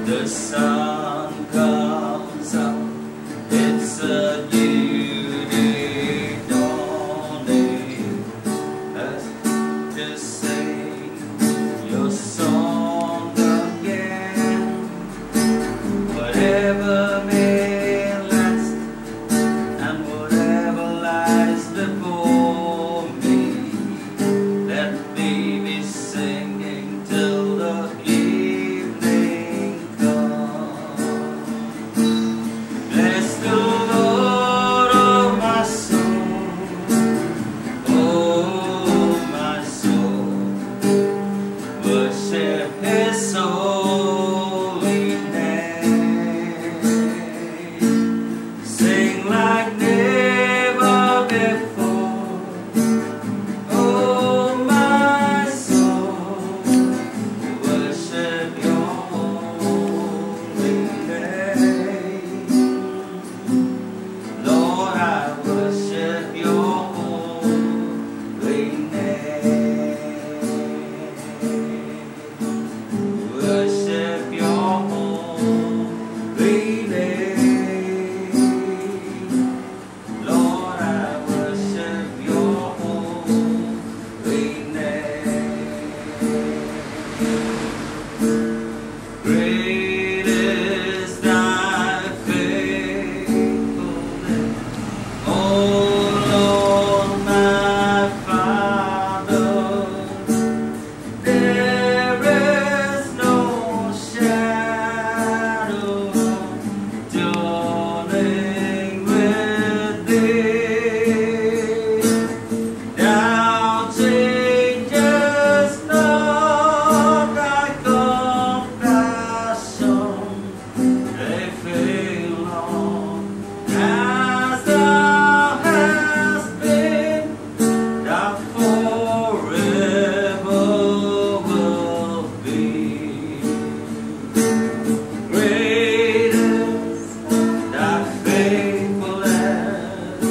The sun comes up, it's a new day dawning. Let's just sing your song again. Whatever may last and whatever lies before me, let me be singing till the evening comes. Bless the Lord, oh my soul, worship His holy name. Sing like never before, oh my soul, worship your holy name. Lord, I worship your holy name. Worship your holy name. Lord, I worship your holy name. Great is thy faithfulness, O Lord my Father. There is no shadow dawning with thee. Thou changest not, thy compassion they fail not. As thou hast been, thou forever will be. Great is thy faithfulness,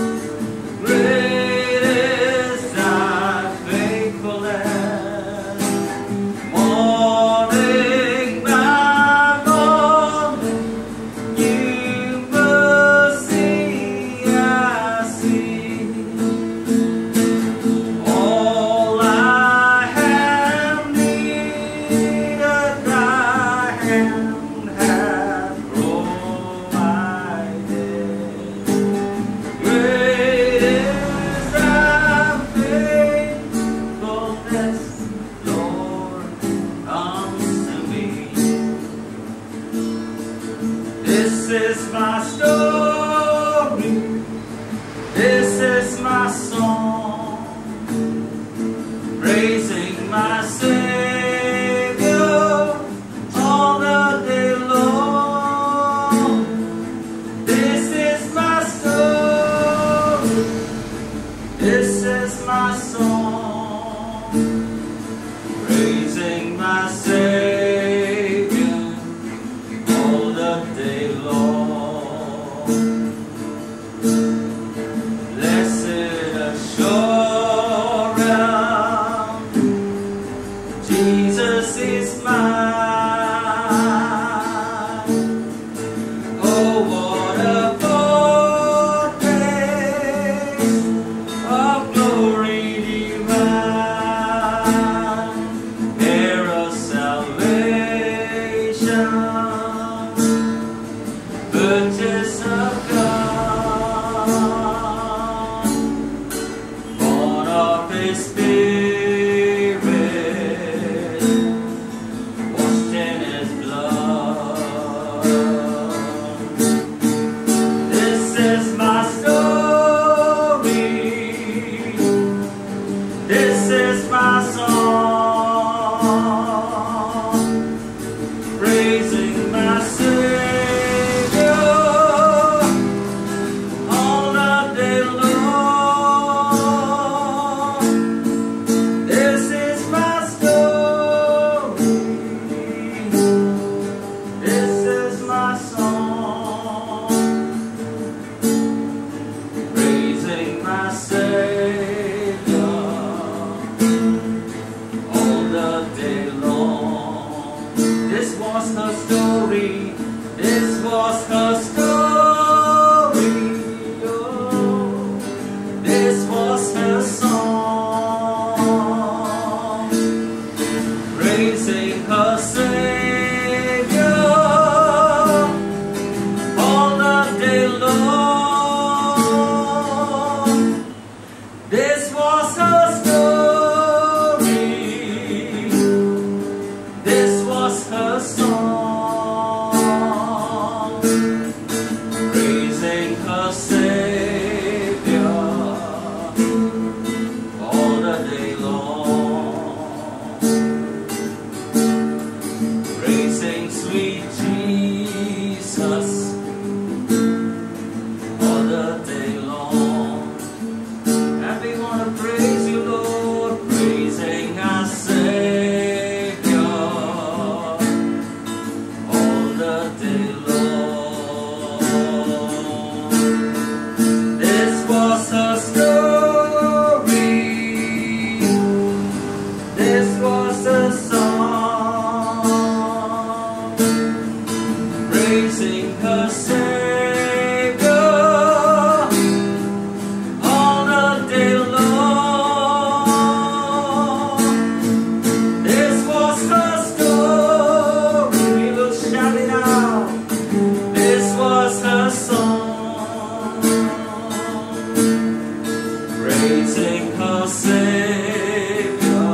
great is thy faithfulness. Morning by morning, new mercy I see. All I have needed, thy hand hath provided. Great is thy faithfulness, Lord, unto me. This is my story, this is my song, praising my Savior all the day long. This is my story, this is my song, praising my Savior all the day long. Blessed assurance, Jesus is mine. Oh, what a foretaste of glory divine, heir of salvation, purchase of God, born of His Spirit, washed in His blood. This is my story, this is my song, praising my Savior story. This was her story. Oh, this was her song, praising her Savior all the day long. This was her story. This was her song, praising her Savior all the day long, praising sweet Jesus all the day long. And we want to praise you, Lord, praising our Savior all the day long. This was her story. This was her song, praising her Savior all the day long. This was her story. We will shout it out. This was her song, praising her Savior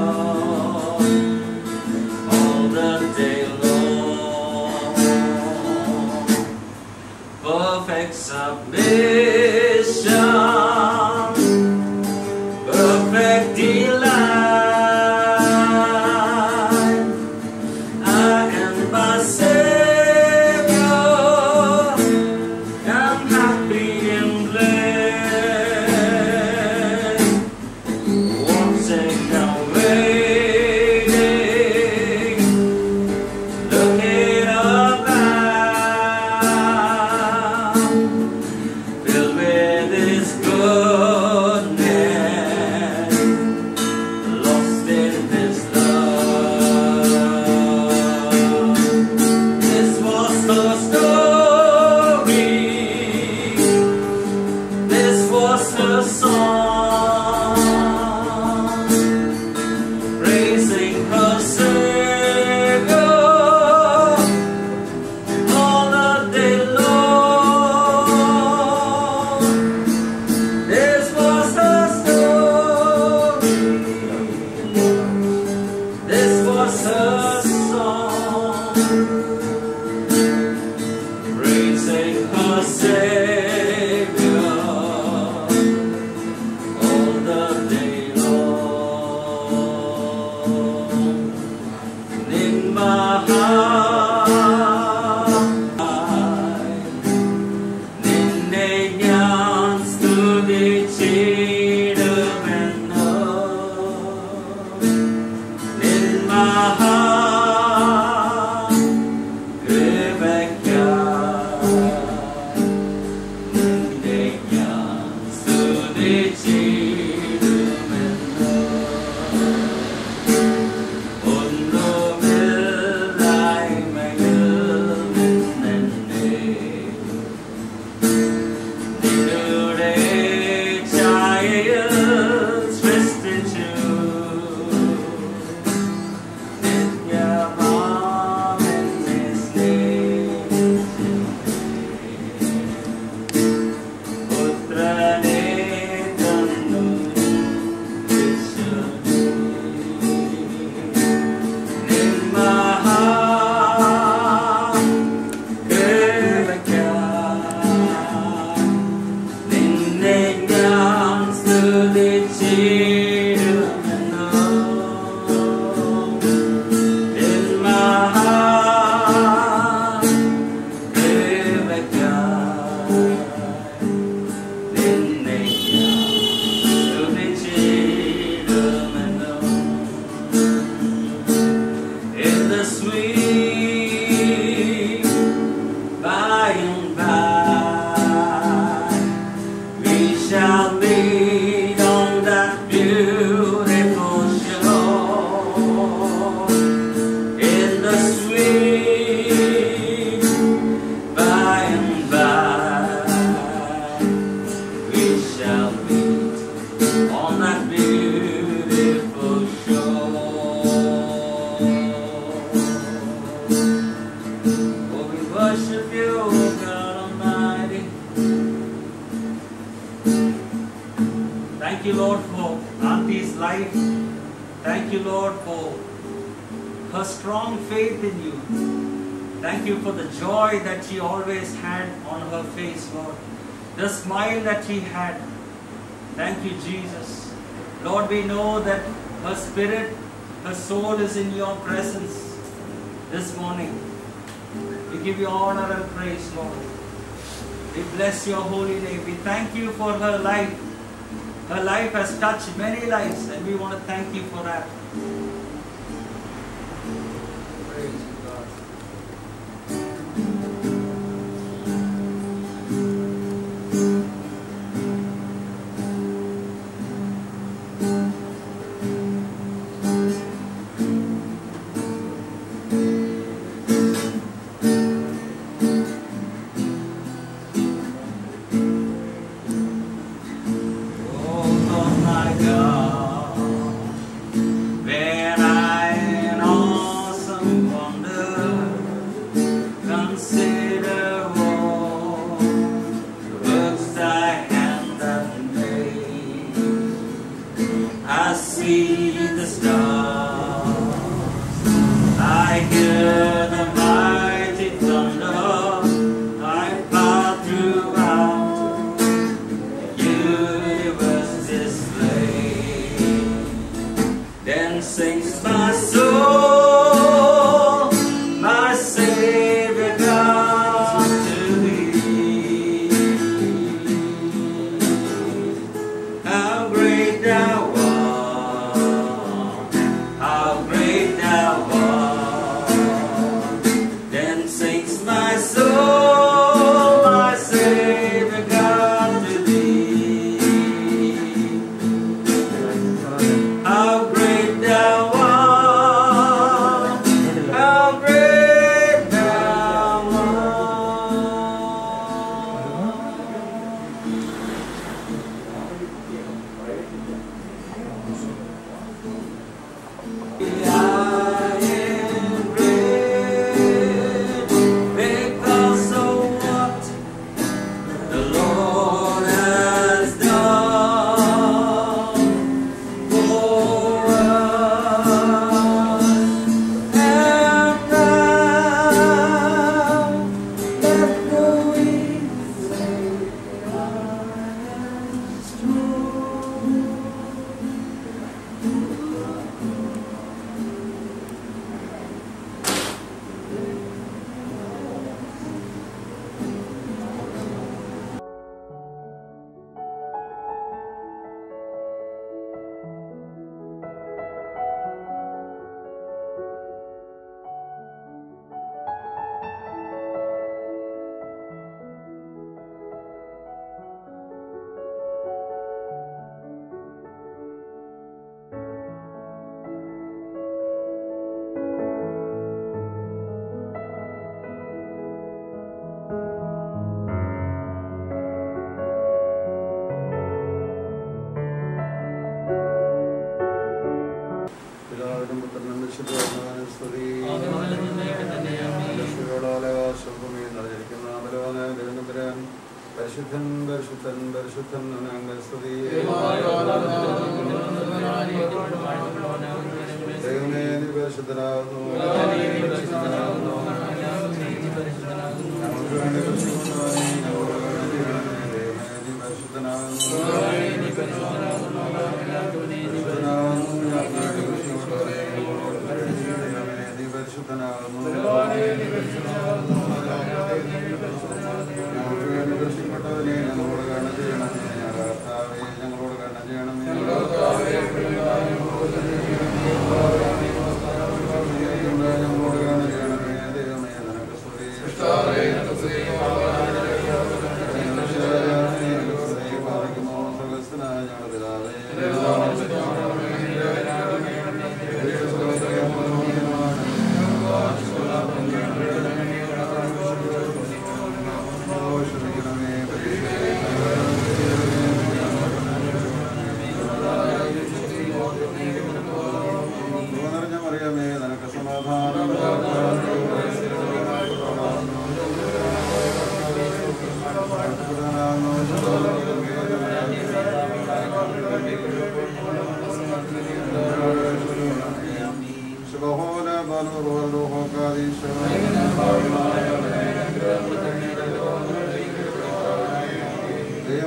all the day long. Perfect submission, perfect delight. I am my Savior, I'm happy and glad, watching and waiting, looking about, filled with His goodness, lost in His love. This was her story. This was her song, praising her Savior all the day long. This was her story. This was her song, praising her Savior all the day long. In my heart, നിന്നെ ഞാൻ സ്തുതിച്ചിടുമെന്നോ. In my heart, കൃപയ്ക്കായി നിന്നെ ഞാൻ സ്തുതിച്ചിടുമെന്നോ. ഒന്നുമില്ലായ്മയിൽ നിന്നെന്നെ നിന്നുടെ ഛായയിൽ സൃഷ്ടിച്ചു. നിത്യമാമെന്നെ സ്നേഹിച്ചു. പുത്രനെ തന്നു രക്ഷിച്ചു. നിൻ മഹാ കൃപയ്ക്കായി നിന്നെ ഞാൻ സ്തുതിച്ചിടുമെന്നോ. നിൻ മഹാ കൃപയ്ക്കായി നിന്നെ ഞാൻ സ്തുതിച്ചിടുമെന്നോ. In the sweet by and by, we shall meet on that beautiful shore. In the sweet Thank you, Lord, for Auntie's life. Thank you, Lord, for her strong faith in you. Thank you for the joy that she always had on her face, Lord. The smile that she had. Thank you, Jesus. Lord, we know that her spirit, her soul is in your presence this morning. We give you honor and praise, Lord. We bless your holy name. We thank you for her life. Her life has touched many lives, and we want to thank you for that. Praise God.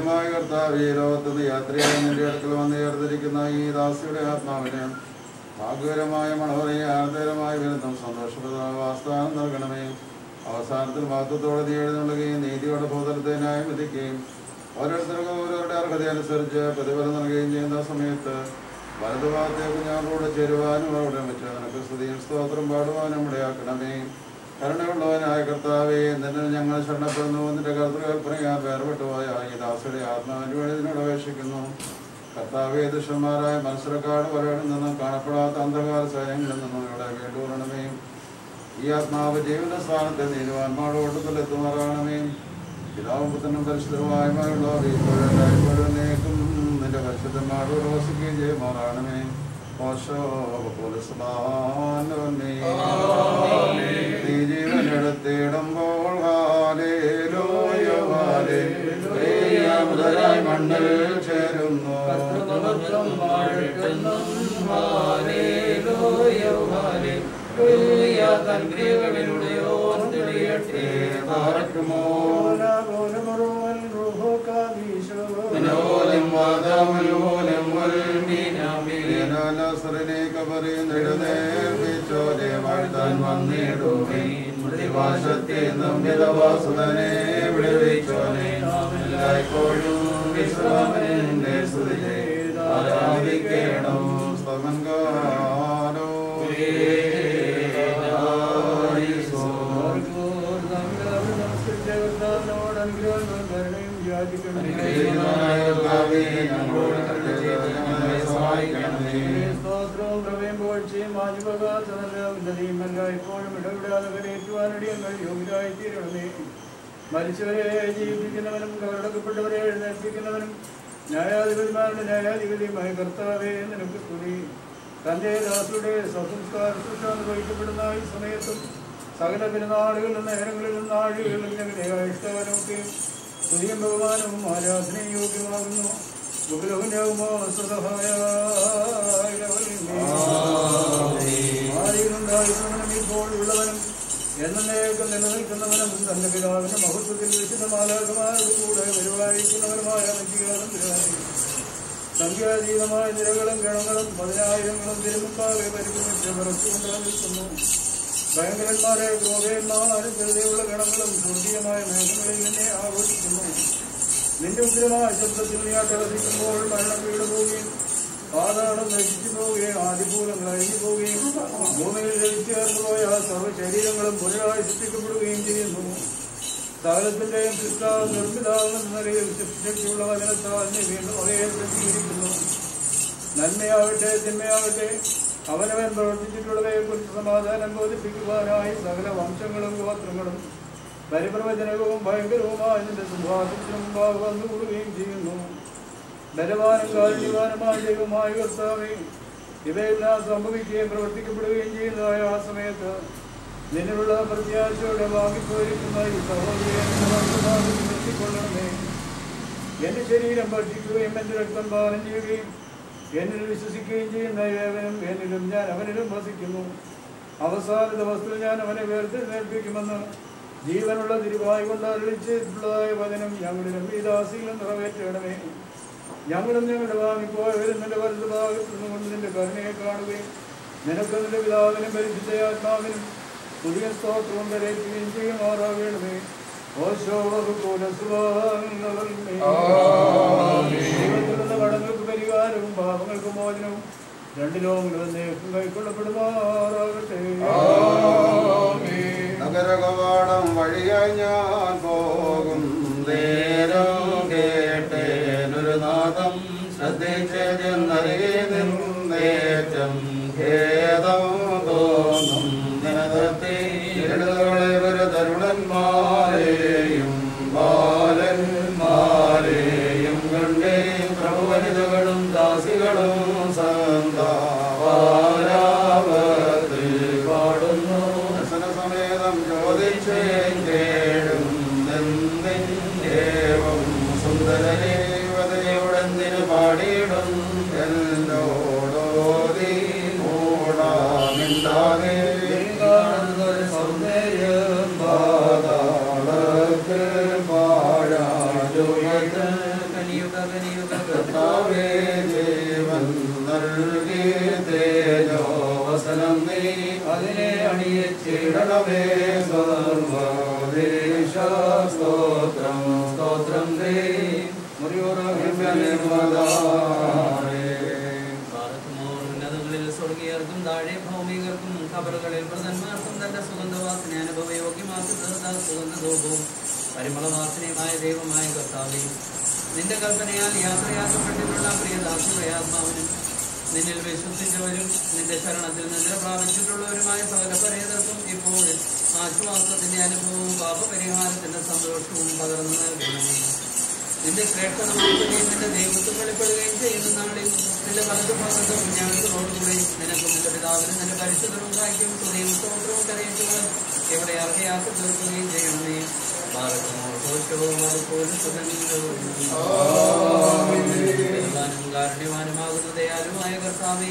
ദൈവമായ കർത്താവേ, ലോകത്തുനിന്ന് യാത്രയായി നിന്റെ അടുക്കൽ വന്ന് ചേർന്നിരിക്കുന്ന ഈ ദാസിയുടെ ആത്മാവിന് ഭാഗ്യകരമായ മണവറയെ ആനന്ദകരമായ വിരുദ്ധം സന്തോഷപ്രദമായ വാസ്താനം നൽകണമേ. അവസാനത്തിൽ മഹത്വത്തോടെ നീ എഴുന്നള്ളുകയും നീതിയോടെ ഭൂതലത്തെ ന്യായം വിധിക്കുകയും ഓരോരുത്തർക്കും ഓരോരുടെ അർഹതയനുസരിച്ച് പ്രതിഫലം നൽകുകയും ചെയ്യുന്ന സമയത്ത് വലതുഭാഗത്തേക്ക് ഞങ്ങളോട് ചേരുവാനും അവിടെ വെച്ച് നിനക്ക് സ്തുതിയും സ്തോത്രം പാടുവാനും ഇടയാക്കണമേ. കരുണയുള്ളവനായ കർത്താവേ, നിന്നെ ഞങ്ങൾ ശരണപ്പെടുന്നു. നിന്റെ കർത്തൃകൽപ്പനയാൽ വേർപെട്ടുപോയ ഈ ദാസയുടെ ആത്മാവിന് വേണ്ടി നിന്നോട് അപേക്ഷിക്കുന്നു. കർത്താവേ, ദുഷ്ടന്മാരായ മത്സരക്കാട് വരകളിൽ നിന്നും കാണപ്പെടാത്ത അന്ധകാര സൈന്യങ്ങളിൽ നിന്നും ഇവിടെ വേണ്ടുകൊള്ളണമേ. ഈ ആത്മാവ് ജീവന്റെ സ്ഥാനത്തെ നീതിവാന്മാരുടെ ഓട്ടത്തിലെത്തുമാറാണമേ. പിതാവും പുത്രനും പരിശുദ്ധവുമായുള്ളവർ ഇപ്പോഴും നീക്കും നിന്റെ പരിശുദ്ധന്മാരോട് വസിക്കുകയും ചെയ്യുമാറാണമേ. നീ ജീവനെടുത്തിടുമ്പോൾ മുതലായി മണ്ണിൽ ചേരുന്നു. ുവാസുതനെ വിടുവിച്ചോനെ ആരാധിക്കണം. സ്തമൻകാരോ ഇപ്പോഴും ഇടപെടാതെ കരയേറ്റുവാനടി ഞങ്ങൾ യോഗ്യരായി തീരണമേ. മരിച്ചവരെ ജീവിപ്പിക്കുന്നവനും കവറടക്കപ്പെട്ടവരെ എഴുന്നേൽപ്പിക്കുന്നവനും ന്യായാധിപതിമാരുടെ ന്യായാധിപതിയുമായ കർത്താവേ, നിനക്ക് സ്തുതി. തന്റെ ദാസരുടെ സംസ്കാര ശുശ്രൂഷ വഹിക്കപ്പെടുന്ന ഈ സമയത്തും സകല പെരുന്നാളുകളിലും നേരങ്ങളിലും നാഴികളിലും ഞങ്ങളുടെ ഇഷ്ടവനമൊക്കെ സ്തുതിയും ബഹുമാനവും ആരാധനയും യോഗ്യമാകുന്നു. ആയിരുന്നുണ്ടായിരുന്നവനും ഇപ്പോൾ ഉള്ളവനും എന്നേക്കും നിലനിൽക്കുന്നവനും തന്റെ പിതാവിന്റെ മഹത്വത്തിൽ വിശുദ്ധമാലാകുമാരോടുകൂടെ വരുവായിരിക്കുന്നവനുമായ സംഖ്യാതീതമായ നിരകളും ഗണങ്ങളും 10,000ങ്ങളും തിരുമുമ്പാകെ പരിഗണിച്ച് വിറച്ചുകൊണ്ട് നിൽക്കുന്നു. ഭയങ്കരന്മാരെ ക്രോധന്മാരും ചെറുതയുള്ള ഗണങ്ങളും സ്വർഗീയമായ മേഘങ്ങളിൽ നിന്നെ ആഘോഷിക്കുന്നു. നിന്റെ ഉഗ്രമായ ശബ്ദത്തിൽ നീ അട്ടഹസിക്കുമ്പോൾ മരണം വീടുപോവുകയും പാതാളം നശിച്ചു പോവുകയും ആദിഭൂതങ്ങൾ അഴിഞ്ഞു പോവുകയും ഭൂമിയിൽ ലഭിച്ചേർന്നുപോയ സർവ്വ ശരീരങ്ങളും പുനരായി സൃഷ്ടിക്കപ്പെടുകയും ചെയ്യുന്നു. സകലത്തിന്റെയും സൃഷ്ടാവ് നിർമ്മിതാവെന്ന നിലയിൽ ശക്തിയുള്ള വചനത്താൽ നീ വീണ്ടും അവയെ പ്രസിദ്ധീകരിക്കുന്നു. നന്മയാവട്ടെ തിന്മയാവട്ടെ അവനവൻ പ്രവർത്തിച്ചിട്ടുള്ളവയെ കുറിച്ച് സമാധാനം ബോധിപ്പിക്കുവാനായി സകല വംശങ്ങളും ഗോത്രങ്ങളും പരിപ്രവചനവും ഭയങ്കരവുമായ നിന്റെ സുഭാഷത്തിന് മുമ്പാകെ വന്നുകൂടുകയും ചെയ്യുന്നു. ബലവാനും കാരുണ്യവാനുമായ ദൈവമായ കർത്താവേ, ഇവയെല്ലാം സംഭവിക്കുകയും പ്രവർത്തിക്കപ്പെടുകയും ചെയ്യുന്നതായ ആ സമയത്ത് നിന്നുള്ള പ്രത്യാശയോടെ വാങ്ങിപ്പോയിരിക്കുന്ന ഈ സഹോദരിയെ നിർത്തിക്കൊള്ളണമേ. എന്റെ ശരീരം ഭക്ഷിക്കുകയും എന്റെ രക്തം പാനം ചെയ്യുകയും എന്നിൽ വിശ്വസിക്കുകയും ചെയ്യുന്ന ഏവനും എന്നിലും ഞാൻ അവനിലും വസിക്കുന്നു. അവസാന ദിവസത്തിൽ ഞാൻ അവനെ വേർതിരിഞ്ഞേൽപ്പിക്കുമെന്ന് ജീവനുള്ള തിരുവായി കൊണ്ട് അരുളിച്ചിട്ടുള്ളതായ വചനം ഞങ്ങളിലും ഈ ദാസിയിലും നിറവേറ്റണമേ. ഞങ്ങളും ഞങ്ങളുടെ വാങ്ങിപ്പോയവരും നിന്റെ വലതു ഭാഗത്തു നിന്നുകൊണ്ട് നിന്റെ കരുണയെ കാണുകയും നിനക്ക് നിന്റെ പിതാവിനും പരിശുദ്ധയാത്മാവിനും പുതിയ സ്തോത്രവും കരയിക്കുകയും ചെയ്യുമാറാകണമേ. ദൈവത്തിലുള്ള കടങ്ങൾക്ക് പരിഹാരവും പാപങ്ങൾക്ക് മോചനവും രണ്ട് ലോകങ്ങളും നേക്കും കൈക്കൊള്ളപ്പെടുമാറാകട്ടെ. നഗരകവാടം വഴിയായി ഞാൻ പോകും നേരം കേട്ടേനൊരു നാദം ശ്രദ്ധിച്ചെന്നറിയേറ്റം ഖേദം തോന്നും ദിനത്തെ ഒരു തരുണന്മാരെയും ബാലന്മാരെയും കണ്ടേ പ്രഭുവനിതകളും ദാസികളും സന്താവാരാവത്തിൽ പാടുന്നു. സമേതം ചോദിച്ചേടും േവം സുന്ദരദേവതയോടെന്തിനു പാടിയിടും എന്നോടോതി മൂടാമിണ്ടാകെ സൗന്ദര്യം പാതാളത്തിൽ പാഴാജോയത്തിൽ കർത്താവേ ജീവൻ നൽകി തേജോവസനം നീ അതിനെ അണിയിച്ചിടണമേ സർവ്വദേശ സ്തോത്രം സ്തോത്രം ദേ ഉന്നതങ്ങളിൽ സ്വർഗീയർക്കും താഴെ ഭൗമികർക്കും ഖബറുകളിൽ പ്രധാന്മാർക്കും തന്റെ സുഗന്ധവാസന അനുഭവയോഗ്യമാക്കി തീർത്ത സുഗന്ധധൂപവും പരിമളവാസനയുമായ ദൈവമായ കർത്താവേ, നിന്റെ കൽപ്പനയാൽ യാത്രയാക്കപ്പെട്ടിട്ടുള്ള പ്രിയദാസിയുടെ ആത്മാവിനും നിന്നിൽ വിശ്വസിച്ചവരും നിന്റെ ശരണത്തിൽ നിദ്ര പ്രാപിച്ചിട്ടുള്ളവരുമായ സകല പരേതർക്കും ഇപ്പോൾ ആശ്വാസത്തിന്റെ അനുഭവവും പാപപരിഹാരത്തിന്റെ സന്തോഷവും പകർന്നു നൽകണമേ. നിന്റെ ശ്രേഷ്ഠതമാക്കുകയും നിന്റെ ദൈവത്വം വെളിപ്പെടുകയും ചെയ്യുന്ന നാളിൽ നിന്റെ വലതുഭാഗത്തും ഞങ്ങളോടുകൂടെ നിനക്കും നിന്റെ പിതാവിനും നിന്റെ പരിശുദ്ധവും കായ്ക്കും സ്തുതിയും സ്തോത്രവും കരയിച്ചുകൾ ഇവിടെ അർഹയാക്കി തീർക്കുകയും ചെയ്യണമേ. കാരുണ്യവാനുമാകുന്ന ദയാലുമായ കർത്താവേ,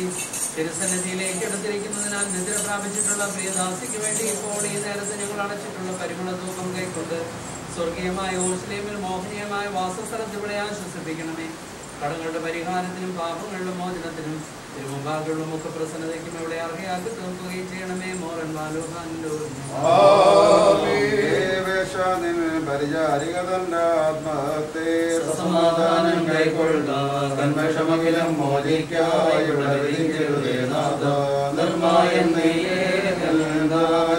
തിരുസന്നിധിയിലേക്ക് എടുത്തിരിക്കുന്നതിനാൽ നിദ്ര പ്രാപിച്ചിട്ടുള്ള പ്രിയദാസിക്ക് വേണ്ടി ഇപ്പോൾ ഈ നേരത്ത് ഞങ്ങൾ അടച്ചിട്ടുള്ള പരിമള ധൂപം കൈക്കൊണ്ട് സ്വർഗീയമായ യെരൂശലേമിൽ മോഹനീയമായ വാസസ്ഥലത്ത് ഇവിടെ ആശ്വസിപ്പിക്കണമേ. കടങ്ങളുടെ പരിഹാരത്തിനും പാപങ്ങളുടെ മോചനത്തിനും തിരുമുമ്പാകുള്ള മുഖപ്രസന്നതയ്ക്കും ഇവിടെ അർഹയാക്കി തീർക്കുകയും ചെയ്യണമേ. മോറൻ സമാധാനം കൈക്കൊള്ളും മോചിക്കായും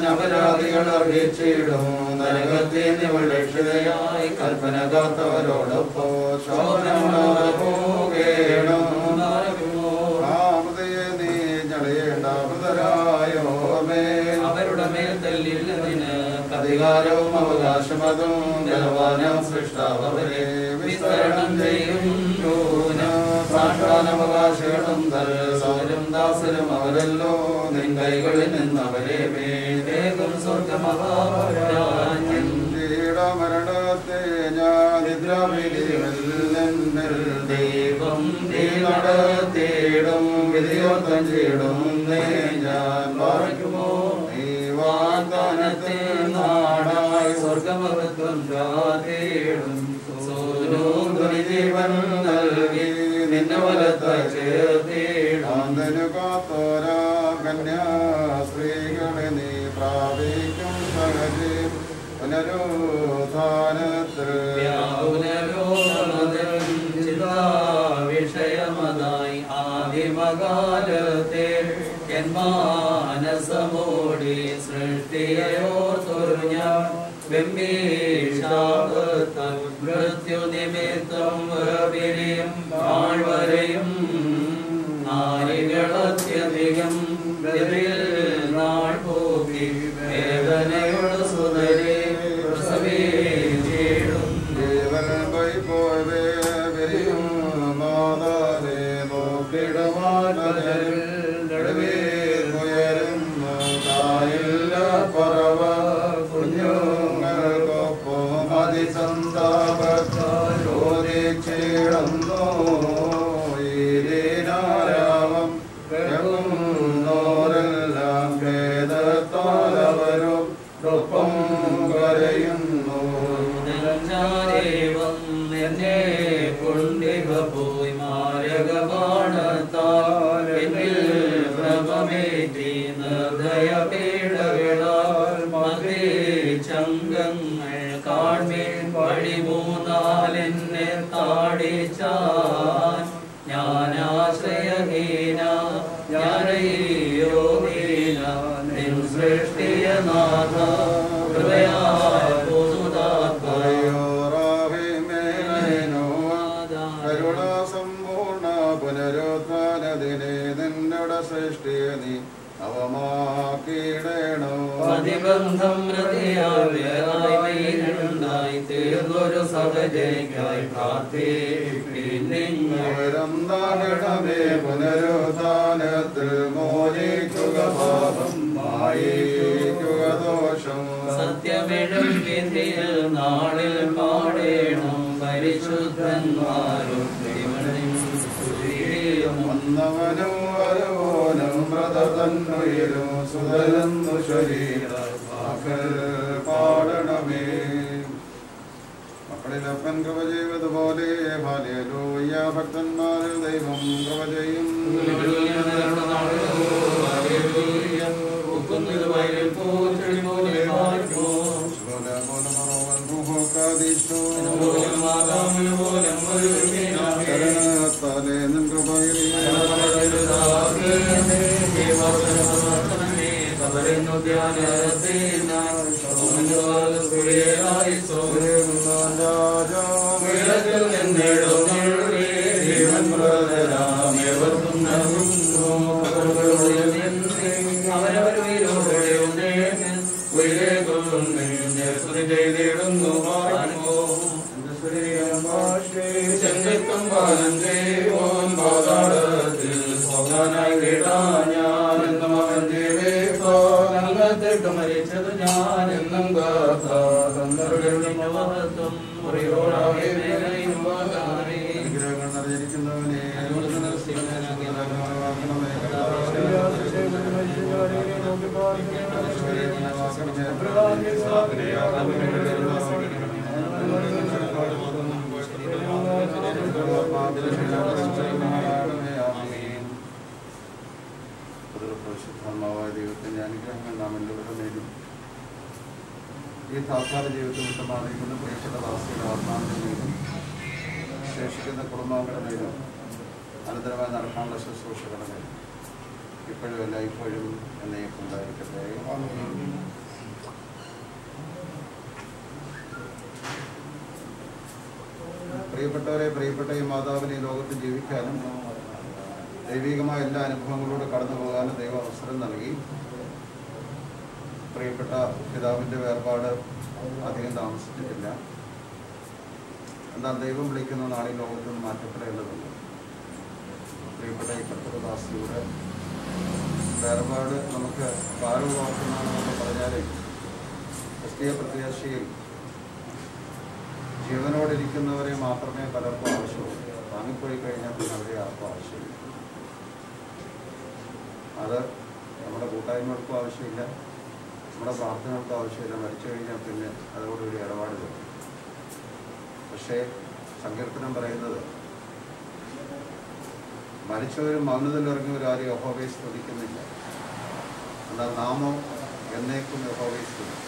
അപരാധികൾ അറിയിച്ചിടും നരകത്തിൽ നിവൾ രക്ഷിതയായി കൽപ്പന കാത്തവരോടൊപ്പം ശോഭനോടേണം നീ ഞടയേണ്ട മൃതരായോമേൽ അവരുടെ മേൽ തല്ലില്ലതിന് അധികാരവും അവകാശമതും ബലവാനും സൃഷ്ടാവരെ വിസ്തരണം ചെയ്യും സാക്ഷാനവകാശികളും ദാസരും ദാസരും അവരല്ലോ നിൻ കൈകളിൽ നിന്നവരെ വേഗം സ്വർഗമരണത്തെ ഞാൻ ദൈവം നടത്തിയിടും വിധിയോത്തം ചെയ്യിടും ഞാൻ പാർക്കുമോ നീ വാഗ്ദാനത്തിൽ നാടായി സ്വർഗമഹത്വം കാത്തിടും ജീവൻ നൽകി നിന്നെ വലത്തായി ചേർത്തിടു കാത്തോരാ കന്യാസ്ത്രീകളെ നീ പ്രാപിക്കും സഹജി പുനരുത്ഥാനത്തിൽ വിഷയമതായി ആദിമകാലത്തെ മാനസമോടി സൃഷ്ടിയോർത്തൊരു ഞാൻ മൃത്യുനിമിത്തം വേർപിരിയും ആഴ്വരെയും നാരികളത്യധികം നാൾ പോകി വേദനയുടെ സുതരെ പ്രസവിച്ചിടും ജീവൻ പോയും മാതാവേ നോക്കിടമാരും തായില്ല പറവ കുഞ്ഞുങ്ങൾക്കൊപ്പം അതിസന്താപത്തോരിച്ചിടുന്നു ഈരാമം കേൾക്കുന്നോരെല്ലാം ഭേദത്താലവരും ഒപ്പം കരയുന്നു എന്നെ കൊണ്ടിവ പോയി മാരകപാണത്താൽ പ്രഭമേറ്റി നിർദ്ദയ പീഡകളാൽ മകേ ചങ്കങ്ങൾ കാൺമേൻ വഴിമൂന്നാലെന്നെ താടിച്ചാൻ ഞാനാശ്രയഹീന ഞാനയ്യോഹീന നിൻ സൃഷ്ടിയ നാഥ കൃപയാൽ കരുണാസമ്പൂർണ പുനരുത്ഥാനദിനെ നിന്നോട് സൃഷ്ടിയെ നീ അവമാക്കിയിടേണോ പ്രതിബന്ധം ഹൃദയായി തീർന്നൊരു സഹജയ്ക്കായി പ്രാർത്ഥിപ്പിന്നിങ്ങടമേ പുനരുത്ഥാനത്തിൽ മോചിക്കുക പാപം മായിക്കുക ദോഷം സത്യമെഴും വിധിയിൽ നാളിൽ പാടേണം പരിശുദ്ധന്മാരും വന്നവനും വരവോനും വ്രതതന്നുയിരും സുതലെന്നു ശരീര പാടണമേ. മക്കളെ സ്വർഗങ്ങളിലപ്പൻ കൃപ ചെയ്തതുപോലെ ഹല്ലേലൂയ. ഭക്തന്മാരിൽ ദൈവം കൃപ ചെയ്യും. ശരണത്താലേ നിൻ കൃപയിൽ മരിച്ചത് ഞാൻ എന്നും നിറഞ്ഞിരിക്കുന്നവനെ പരിശുദ്ധാത്മാവായ ദൈവത്തിന്റെ അനുഗ്രഹങ്ങൾ നാം എല്ലാവരുടെ മേലും ഈ താൽക്കാല ജീവിതത്തിൽ വിട്ടുമാറിയിരിക്കുന്ന പ്രിയപ്പെട്ട ദാസിയുടെ ആത്മാവിന്റെ മേലും ശേഷിക്കുന്ന കുടുംബാംഗങ്ങളുടെ മേലും അനന്തരമായി നടക്കാനുള്ള ശുശ്രൂഷകളുടെ മേലും ഇപ്പോഴും അല്ല ഇപ്പോഴും എന്നേക്കും ഉണ്ടായിരിക്കട്ടെ. പ്രിയപ്പെട്ടവരെ, പ്രിയപ്പെട്ട ഈ മാതാവിനെ ഈ ലോകത്ത് ജീവിക്കാനും ദൈവികമായ എല്ലാ അനുഭവങ്ങളിലൂടെ കടന്നു പോകാനും ദൈവം അവസരം നൽകി. പ്രിയപ്പെട്ട പിതാവിൻ്റെ വേർപാട് അധികം താമസിച്ചിട്ടില്ല. എന്നാൽ ദൈവം വിളിക്കുന്ന നാളെ ലോകത്ത് നിന്ന് മാറ്റപ്പെടേണ്ടതുണ്ട്. പ്രിയപ്പെട്ട ഈ കർത്തൃദാസിയുടെ വേർപാട് നമുക്ക് ഭാരവാക്കുന്നതെന്ന് പറഞ്ഞാൽ ക്രിസ്തീയ പ്രത്യാശയിൽ ജീവനോടിരിക്കുന്നവരെ മാത്രമേ പലർക്കും ആവശ്യമുള്ളൂ. താങ്ങിപ്പോയി കഴിഞ്ഞാൽ പിന്നെ അവരെ ആർക്കും ആവശ്യമില്ല. അത് നമ്മുടെ കൂട്ടായ്മകൾക്കും ആവശ്യമില്ല, നമ്മുടെ പ്രാർത്ഥനകൾക്കും ആവശ്യമില്ല. മരിച്ചു കഴിഞ്ഞാൽ പിന്നെ അതോടൊരു ഇടപാട് വരും. പക്ഷേ സങ്കീർത്തനം പറയുന്നത് മരിച്ചവരും മൗനത്തിലിറങ്ങിയവരും ആരും യഹോവയെ സ്തുതിക്കുന്നില്ല, എന്നാൽ നാമോ എന്നേക്കും യഹോവയെ സ്തുതിക്കും.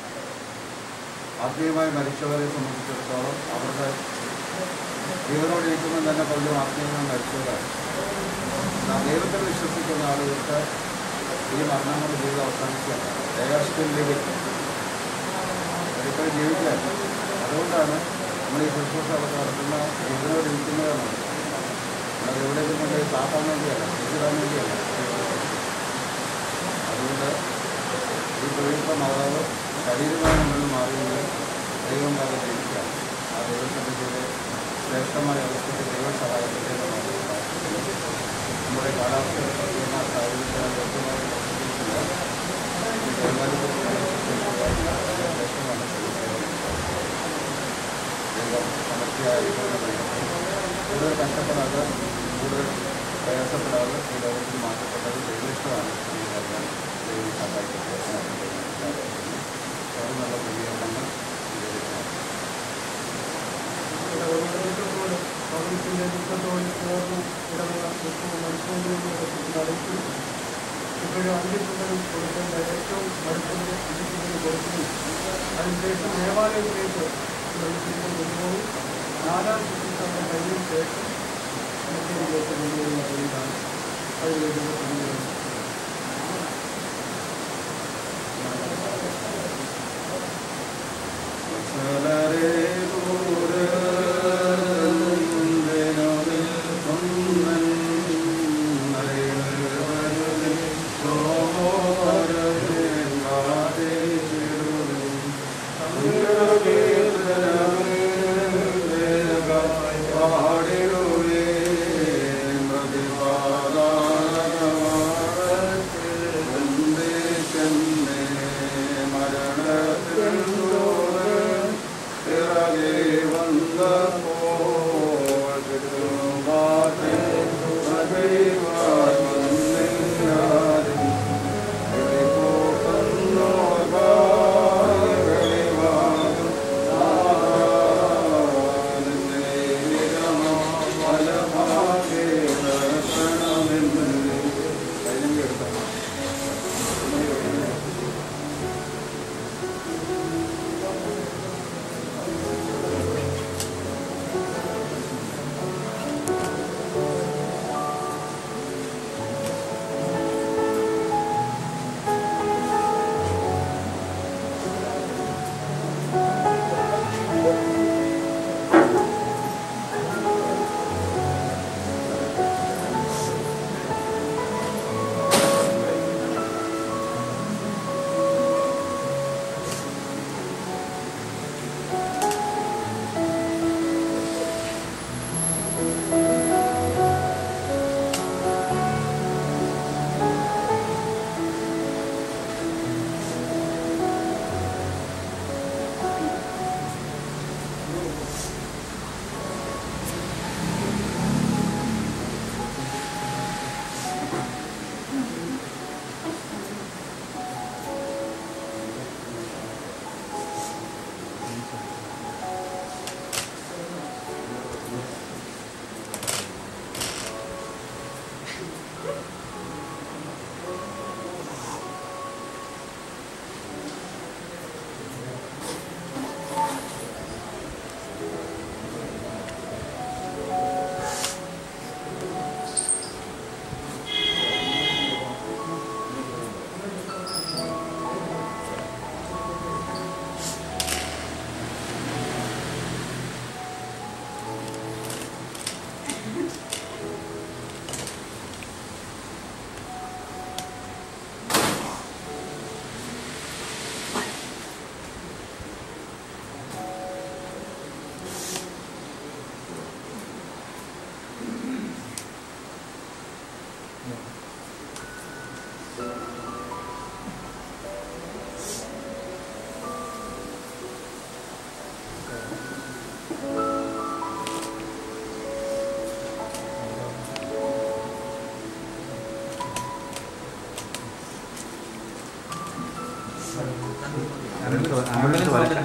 ആത്മീയമായി മരിച്ചവരെ സംബന്ധിച്ചിടത്തോളം അവരുടെ ജീവനോടിരിക്കുമ്പോൾ തന്നെ പലരും ആത്മീയമായി മരിച്ചവരാണ്. ദൈവത്തിൽ വിശ്വസിക്കുന്ന ആളുകൾക്ക് ഈ മരണം കൊണ്ട് ജീവിതം അവസാനിക്കുകയാണ്. ഒരിക്കലും ജീവിക്കാൻ. അതുകൊണ്ടാണ് നമ്മൾ ഈ ശുശ്രൂഷകളൊക്കെ നടത്തുന്ന ജീവനോടിരിക്കുന്നവരാണ്. അത് എവിടെയും കൊണ്ട് താത്താൻ വേണ്ടിയല്ല, തിരിച്ചിടാൻ വേണ്ടിയല്ല. അതുകൊണ്ട് ഈ പ്രിയപ്പെട്ട മാതാവ് ശരീരമായി നമ്മൾ മാറിയെങ്കിൽ ദൈവം കാലം ജീവിക്കാം. ആ ദൈവത്തിൻ്റെ ചെയ്ത് ശ്രേഷ്ഠമായ അവസ്ഥയ്ക്ക് ദൈവം സഹായിക്കട്ടെ എന്ന് നമ്മുടെ കാലാവസ്ഥയുടെ പ്രത്യേക സാഹചര്യത്തിൽ വ്യക്തമായി ദൈവം സമൃദ്ധിയായ കൂടുതൽ കഷ്ടപ്പെടാതെ കൂടുതൽ പ്രയാസപ്പെടാതെ ഈ ലോകത്തിൽ മാറ്റപ്പെട്ടത് ദൈവേഷ്ടമാണ് എന്ന് പറഞ്ഞാൽ ദൈവം സഹായിക്കട്ടെ. നല്ല ക്രമീകരണങ്ങൾ ഇപ്പോഴും അന്ത്യസുന്ദരം കൊടുക്കേണ്ട ഏറ്റവും അടുത്തതിന് കൊടുക്കുന്നു. അതിനുശേഷം ദേവാലയത്തിലേക്ക് കൊണ്ടുപോകും. 4-ാം ശുശ്രൂഷ കഴിഞ്ഞതിന് ശേഷം മറ്റേതിലേക്ക് കൊണ്ടുപോകുന്ന അറിയിലാണ്. അതിലേക്ക് കൊണ്ടുപോകുന്നത് പാടിടുവേ പ്രതിപാദ ആംബുലൻസ് വരട്ടെ.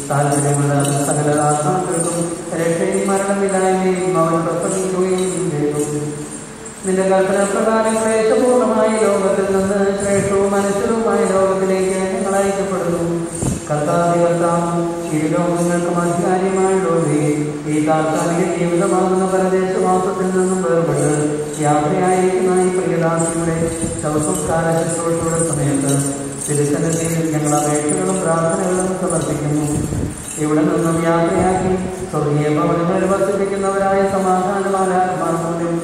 താല്പര്യമുള്ള സകല ആത്മാക്കൾക്കും രക്ഷയും മരണമില്ലായ്മയും അവൻ പ്രസംഗിക്കുകയും ചെയ്തു. നിന്റെ കൽപ്പന പ്രകാരം ക്ലേശപൂർണമായ ലോകത്തിൽ നിന്ന് ശ്രേഷ്ഠവും മനുഷ്യരുമായ ലോകത്തിലേക്ക് ഞങ്ങൾ അയക്കപ്പെടുന്നു. കർത്താവികർത്താവും ഈ ലോകങ്ങൾക്കും അധികാരിയുമായുള്ളവരെ ഈ താൽക്കാലിക ജീവിതമാകുന്ന പരദേശവാസത്തിൽ നിന്നും വേർപെട്ട് യാത്രയായിരിക്കുന്ന ഈ പ്രിയദാസിയുടെ ശവസംസ്കാര ശുശ്രൂഷയുടെ സമയത്ത് തിരുസന്നിധിയിൽ ഞങ്ങൾ അപേക്ഷകളും പ്രാർത്ഥനകളും സമർപ്പിക്കുന്നു. ഇവിടെ നിന്നും യാത്രയാക്കി സ്വർഗീയ ഭവനങ്ങളിൽ വസിപ്പിക്കുന്നവരായ സമാധാനമാലാത്മാർക്കും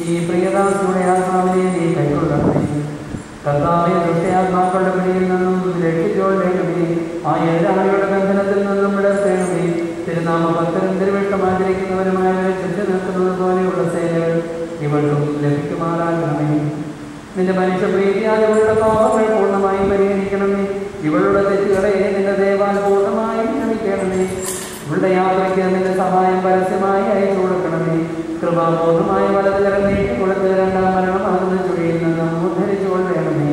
ഈ പ്രിയദാസിയുടെ ആത്മാവിനെ നീ കൈക്കൊള്ളണമേ. കർത്താവെ, ദുഷ്ടയാത്മാക്കളുടെ പിടിയിൽ നിന്നും രക്ഷിച്ചുകൊള്ളണമേ. ആ എതിരാളിയുടെ ബന്ധനത്തിൽ നിന്നും വിടർത്തേണമേ. തിരുനാമ ഭക്തരും തിരുവിഷ്ടം ആചരിക്കുന്നവരുമായവരെ ചുറ്റി നിൽക്കുന്നത് പോലെയുള്ള സേനകൾ ഇവൾക്കും ലഭിക്കുമാറാകണമേ. നിന്റെ മനുഷ്യപ്രീതിയാൽ ഇവളുടെ പാപങ്ങൾ പൂർണ്ണമായും പരിഗണിക്കണമേ. ഇവളുടെ തെറ്റുകളെ നിന്റെ ദയവാൽ പൂർണ്ണമായും ക്ഷമിക്കണമേ. ഇവളുടെ യാത്രയ്ക്ക് നിന്റെ സഹായം പരസ്യമായി അയച്ചു കൊടുക്കണമേ. കൃപാപൂർണ്ണമായ വലതുകരം നീട്ടിക്കൊടുത്ത് രണ്ടാം മരണമാകുന്ന ചുഴിയിൽ നിന്നും ഉദ്ധരിച്ചു കൊള്ളണമേ.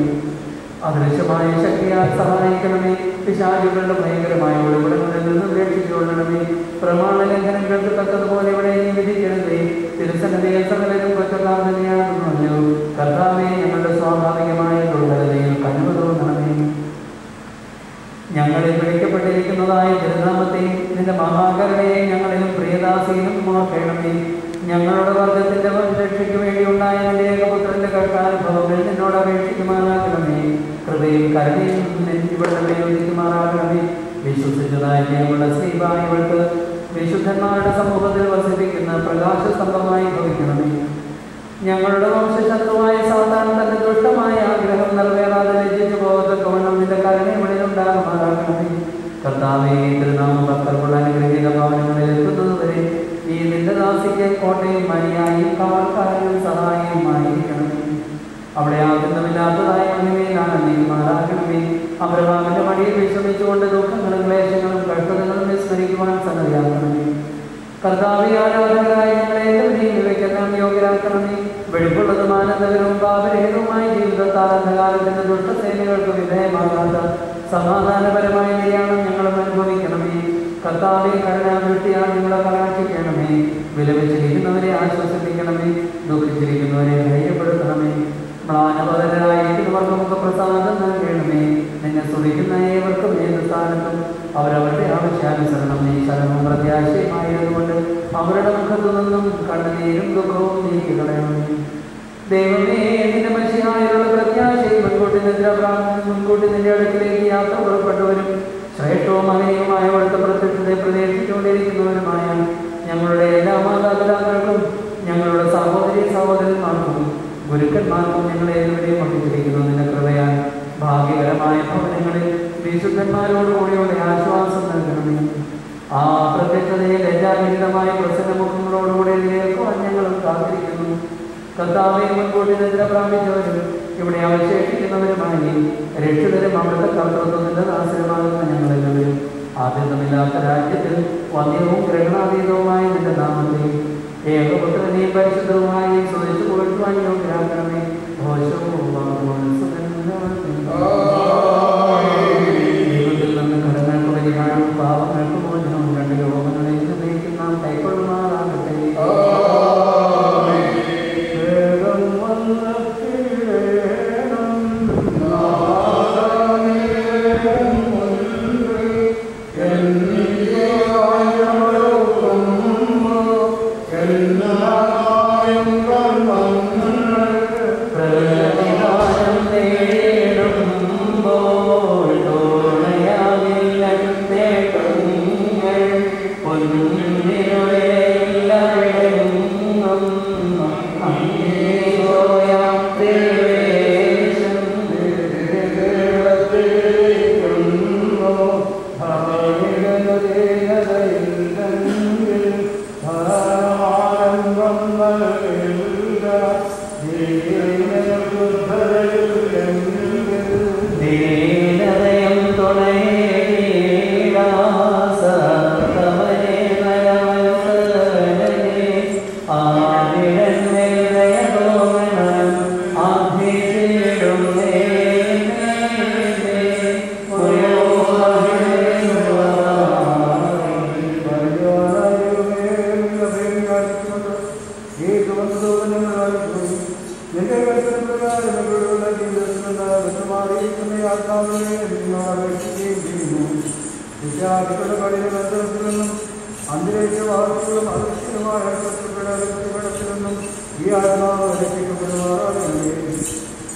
അദൃശ്യമായ ശക്തിയാൽ സഹായിക്കണമേ. പിശാചുകളുടെ ഭയങ്കരമായ ഒളിവിടങ്ങളിൽ നിന്നും രക്ഷിച്ചുകൊള്ളണമേ. പ്രമാണ ലംഘനങ്ങൾക്ക് തക്കതുപോലെ ഇവിടെ നീ വിധിക്കണമേ. തിരുസന്നിധിയിൽ സകലരും കൊച്ചക്കാർ തന്നെയാകുന്നല്ലോ. കർത്താവെ, ഞങ്ങളുടെ സ്വാഭാവികമായ ദുർബലതയിൽ കനിവ് തോന്നണമേ. ഞങ്ങളിൽ വിളിക്കപ്പെട്ടിരിക്കുന്നതായ തിരുനാമത്തെയും നിന്റെ മഹാകരുണയെ ഞങ്ങളിലും പ്രിയദാസിയിലും ഓർക്കണമേ. ഞങ്ങളുടെ വർഗത്തിന്റെ രക്ഷയ്ക്ക് വേണ്ടി ഉണ്ടായ നിന്റെ ഏകപുത്രന്റെ കർത്താനുഭവങ്ങൾ നിന്നോട് അപേക്ഷിക്കുമാറാകണമേ. കൃപയും കരുണയും ഇവളുടെ മേലുദിക്കുമാറാകണമേ. വിശ്വസിച്ചതായ ഞങ്ങളുടെ ശ്രീഭായികൾക്ക് വിശുദ്ധന്മാരുടെ സമൂഹത്തിൽ വസിപ്പിക്കുന്ന പ്രകാശസ്തംഭമായി ഭവിക്കണമേ. ഞങ്ങളുടെ വംശശത്രുവായ സാത്താൻ തന്റെ ദുഷ്ടമായ ആഗ്രഹം നിറവേറാതെ ലജ്ജിച്ചു പോകത്തക്കവണ്ണം നിന്റെ കരുണയുടെ ഉണ്ടാകുമാറാകണമേ. കർത്താവേ, തിരുനാമ ഭക്തർക്കുള്ള അനുഗ്രഹീത ഭവനങ്ങളിൽ എത്തുന്നതുവരെ ഈ നിന്റെ ദാസിക്ക് കോട്ടയും മണിയായും കാവൽക്കാരനും സഹായവുമായിരിക്കണമേ. അവിടെ ആഗ്രഹമില്ലാത്തതായ മഹിമയിലാണ് നീക്കുമാറാകണമേ. അബ്രഹാമിന്റെ മടിയിൽ വിശ്രമിച്ചുകൊണ്ട് ദുഃഖങ്ങളും ക്ലേശങ്ങളും കഷ്ടതകളും വിസ്മരിക്കുവാൻ സന്നദ്ധയാക്കണമേ. കർത്താവെ, ആരാധകരായ ഞങ്ങളെ എല്ലാവരെയും വിവയ്ക്കെല്ലാം യോഗ്യരാക്കണമേ. വെളിപ്പുള്ളതും ആനന്ദകരവും പാപരഹിതവുമായ ജീവിതത്താൽ അന്ധകാലത്തിന്റെ ദുഷ്ടസേനകൾക്ക് വിധേയമാകാത്ത സമാധാനപരമായ നിര്യാണം ഞങ്ങളും അനുഭവിക്കണമേ. കർത്താവെ, കരുണാവൃഷ്ടിയാൽ ഞങ്ങളെ കടാക്ഷിക്കണമേ. വിലപിച്ചിരിക്കുന്നവരെ ആശ്വസിപ്പിക്കണമേ. ദുഃഖിച്ചിരിക്കുന്നവരെ ധൈര്യപ്പെടുത്തണമേ. മ്ലാനപതരായിരിക്കുന്നവർക്ക് മുഖപ്രസാദം നൽകണമേ. നിന്നെ സ്തുതിക്കുന്ന ഏവർക്കും ഏത് സ്ഥാനത്തും അവരവരുടെ ആവശ്യാനുസരണം നീ ശരണവും പ്രത്യാശയുമായതുകൊണ്ട് അവരുടെ മുഖത്തു നിന്നും കണ്ണുനീരും ദുഃഖവും നീക്കിക്കളയണമേ. ദൈവമേ, നിന്റെ മനുഷ്യനായുള്ള പ്രത്യാശയും മുൻകൂട്ടി നിന്റെ അടുക്കിലേക്ക് യാത്ര പുറപ്പെട്ടവരും ശ്രേഷ്ഠവും മഹനീയമായ അവിടുത്തെ പ്രത്യക്ഷത്തെ പ്രതീക്ഷിച്ചുകൊണ്ടിരിക്കുന്നവരുമായ ഞങ്ങളുടെ എല്ലാ മാതാപിതാക്കൾക്കും ഞങ്ങളുടെ സഹോദരി സഹോദരന്മാർക്കും ഗുരുക്കന്മാർക്കും ഞങ്ങളെ എവിടെയും ഒട്ടിച്ചിരിക്കുന്നു. നിന്റെ കൃപയാൽ ഭാഗ്യകരമായ ഭവനങ്ങളിൽ വിശുദ്ധന്മാരോടുകൂടിയുള്ള ആശ്വാസം നൽകണമേ. ആ പ്രത്യക്ഷതയെ ലജ്ജാരഹിതമായ പ്രസന്നമുഖങ്ങളോടുകൂടി കേൾക്കുവാൻ ഞങ്ങളും കാത്തിരിക്കുന്നു. കർത്താവെ, മുൻകൂട്ടി നിദ്ര പ്രാപിച്ചവരും ഇവിടെ അവശേഷിക്കുന്നവരുമായി രക്ഷിതരും അവിടുത്തെ കർത്തൃത്വത്തിന്റെ ദാസരുമാകുന്ന ഞങ്ങളെല്ലാവരും ആദ്യമില്ലാത്ത രാജ്യത്തിൽ വന്യവും ഗ്രഹണാതീതവുമായ നിന്റെ നാമത്തെ ഏകപുത്രനെയും പരിശുദ്ധവുമായി സ്വദേശം പുകഴ്ത്തുവാൻ യോഗ്യരാക്കണമേ. ദൈവത്തിൽ നിന്ന് കടങ്ങൾക്ക് പരിഹാരവും പാപങ്ങൾക്ക് മോചനവും രണ്ട് ലോകങ്ങളിൽ നിന്നേക്കും നാം കൈക്കൊള്ളുമാറാകട്ടെ.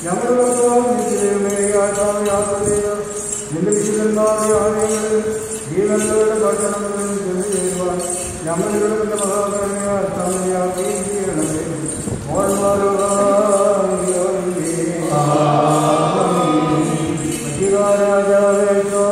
ഞങ്ങളുടെ യാത്ര ചെയ്ത് നിന്റെ വിശുദ്ധന്മാരുടെ ആലയങ്ങളിൽ ജീവനങ്ങളുടെ ഭക്ഷണങ്ങളിൽ ചെന്ന് ചെയ്യുവാൻ ഞങ്ങളുടെ മഹാകരുണയാൽ സമയാക്കുകയും ചെയ്യണമേ. രാജാവേശോ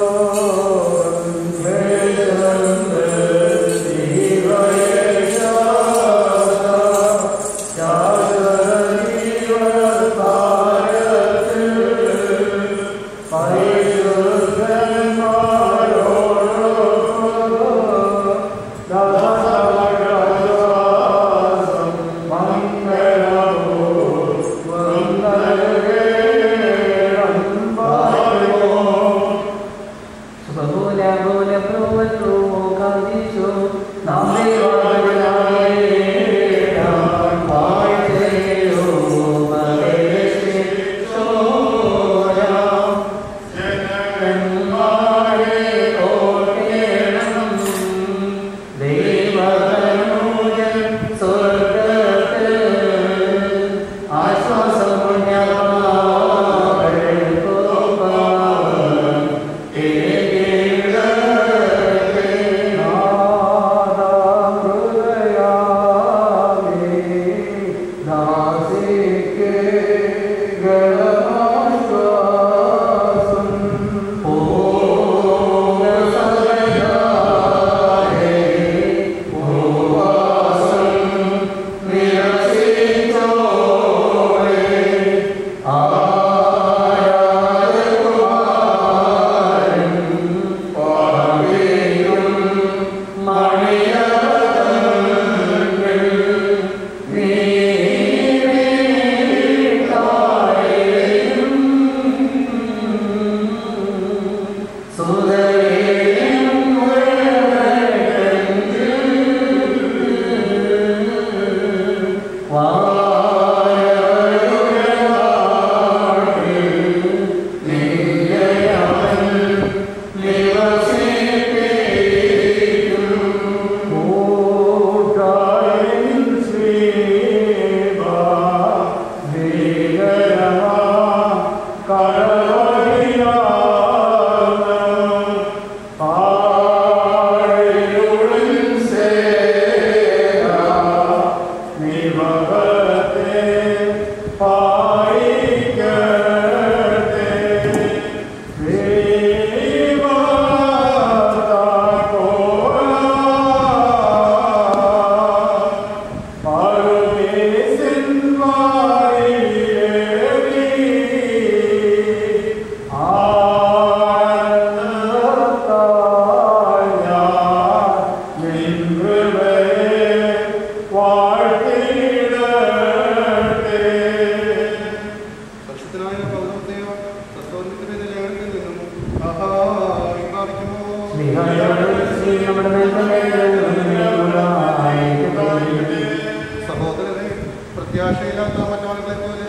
സഹോദരരെ, പ്രത്യാശയില്ലാത്ത മറ്റാളുകളെ പോലെ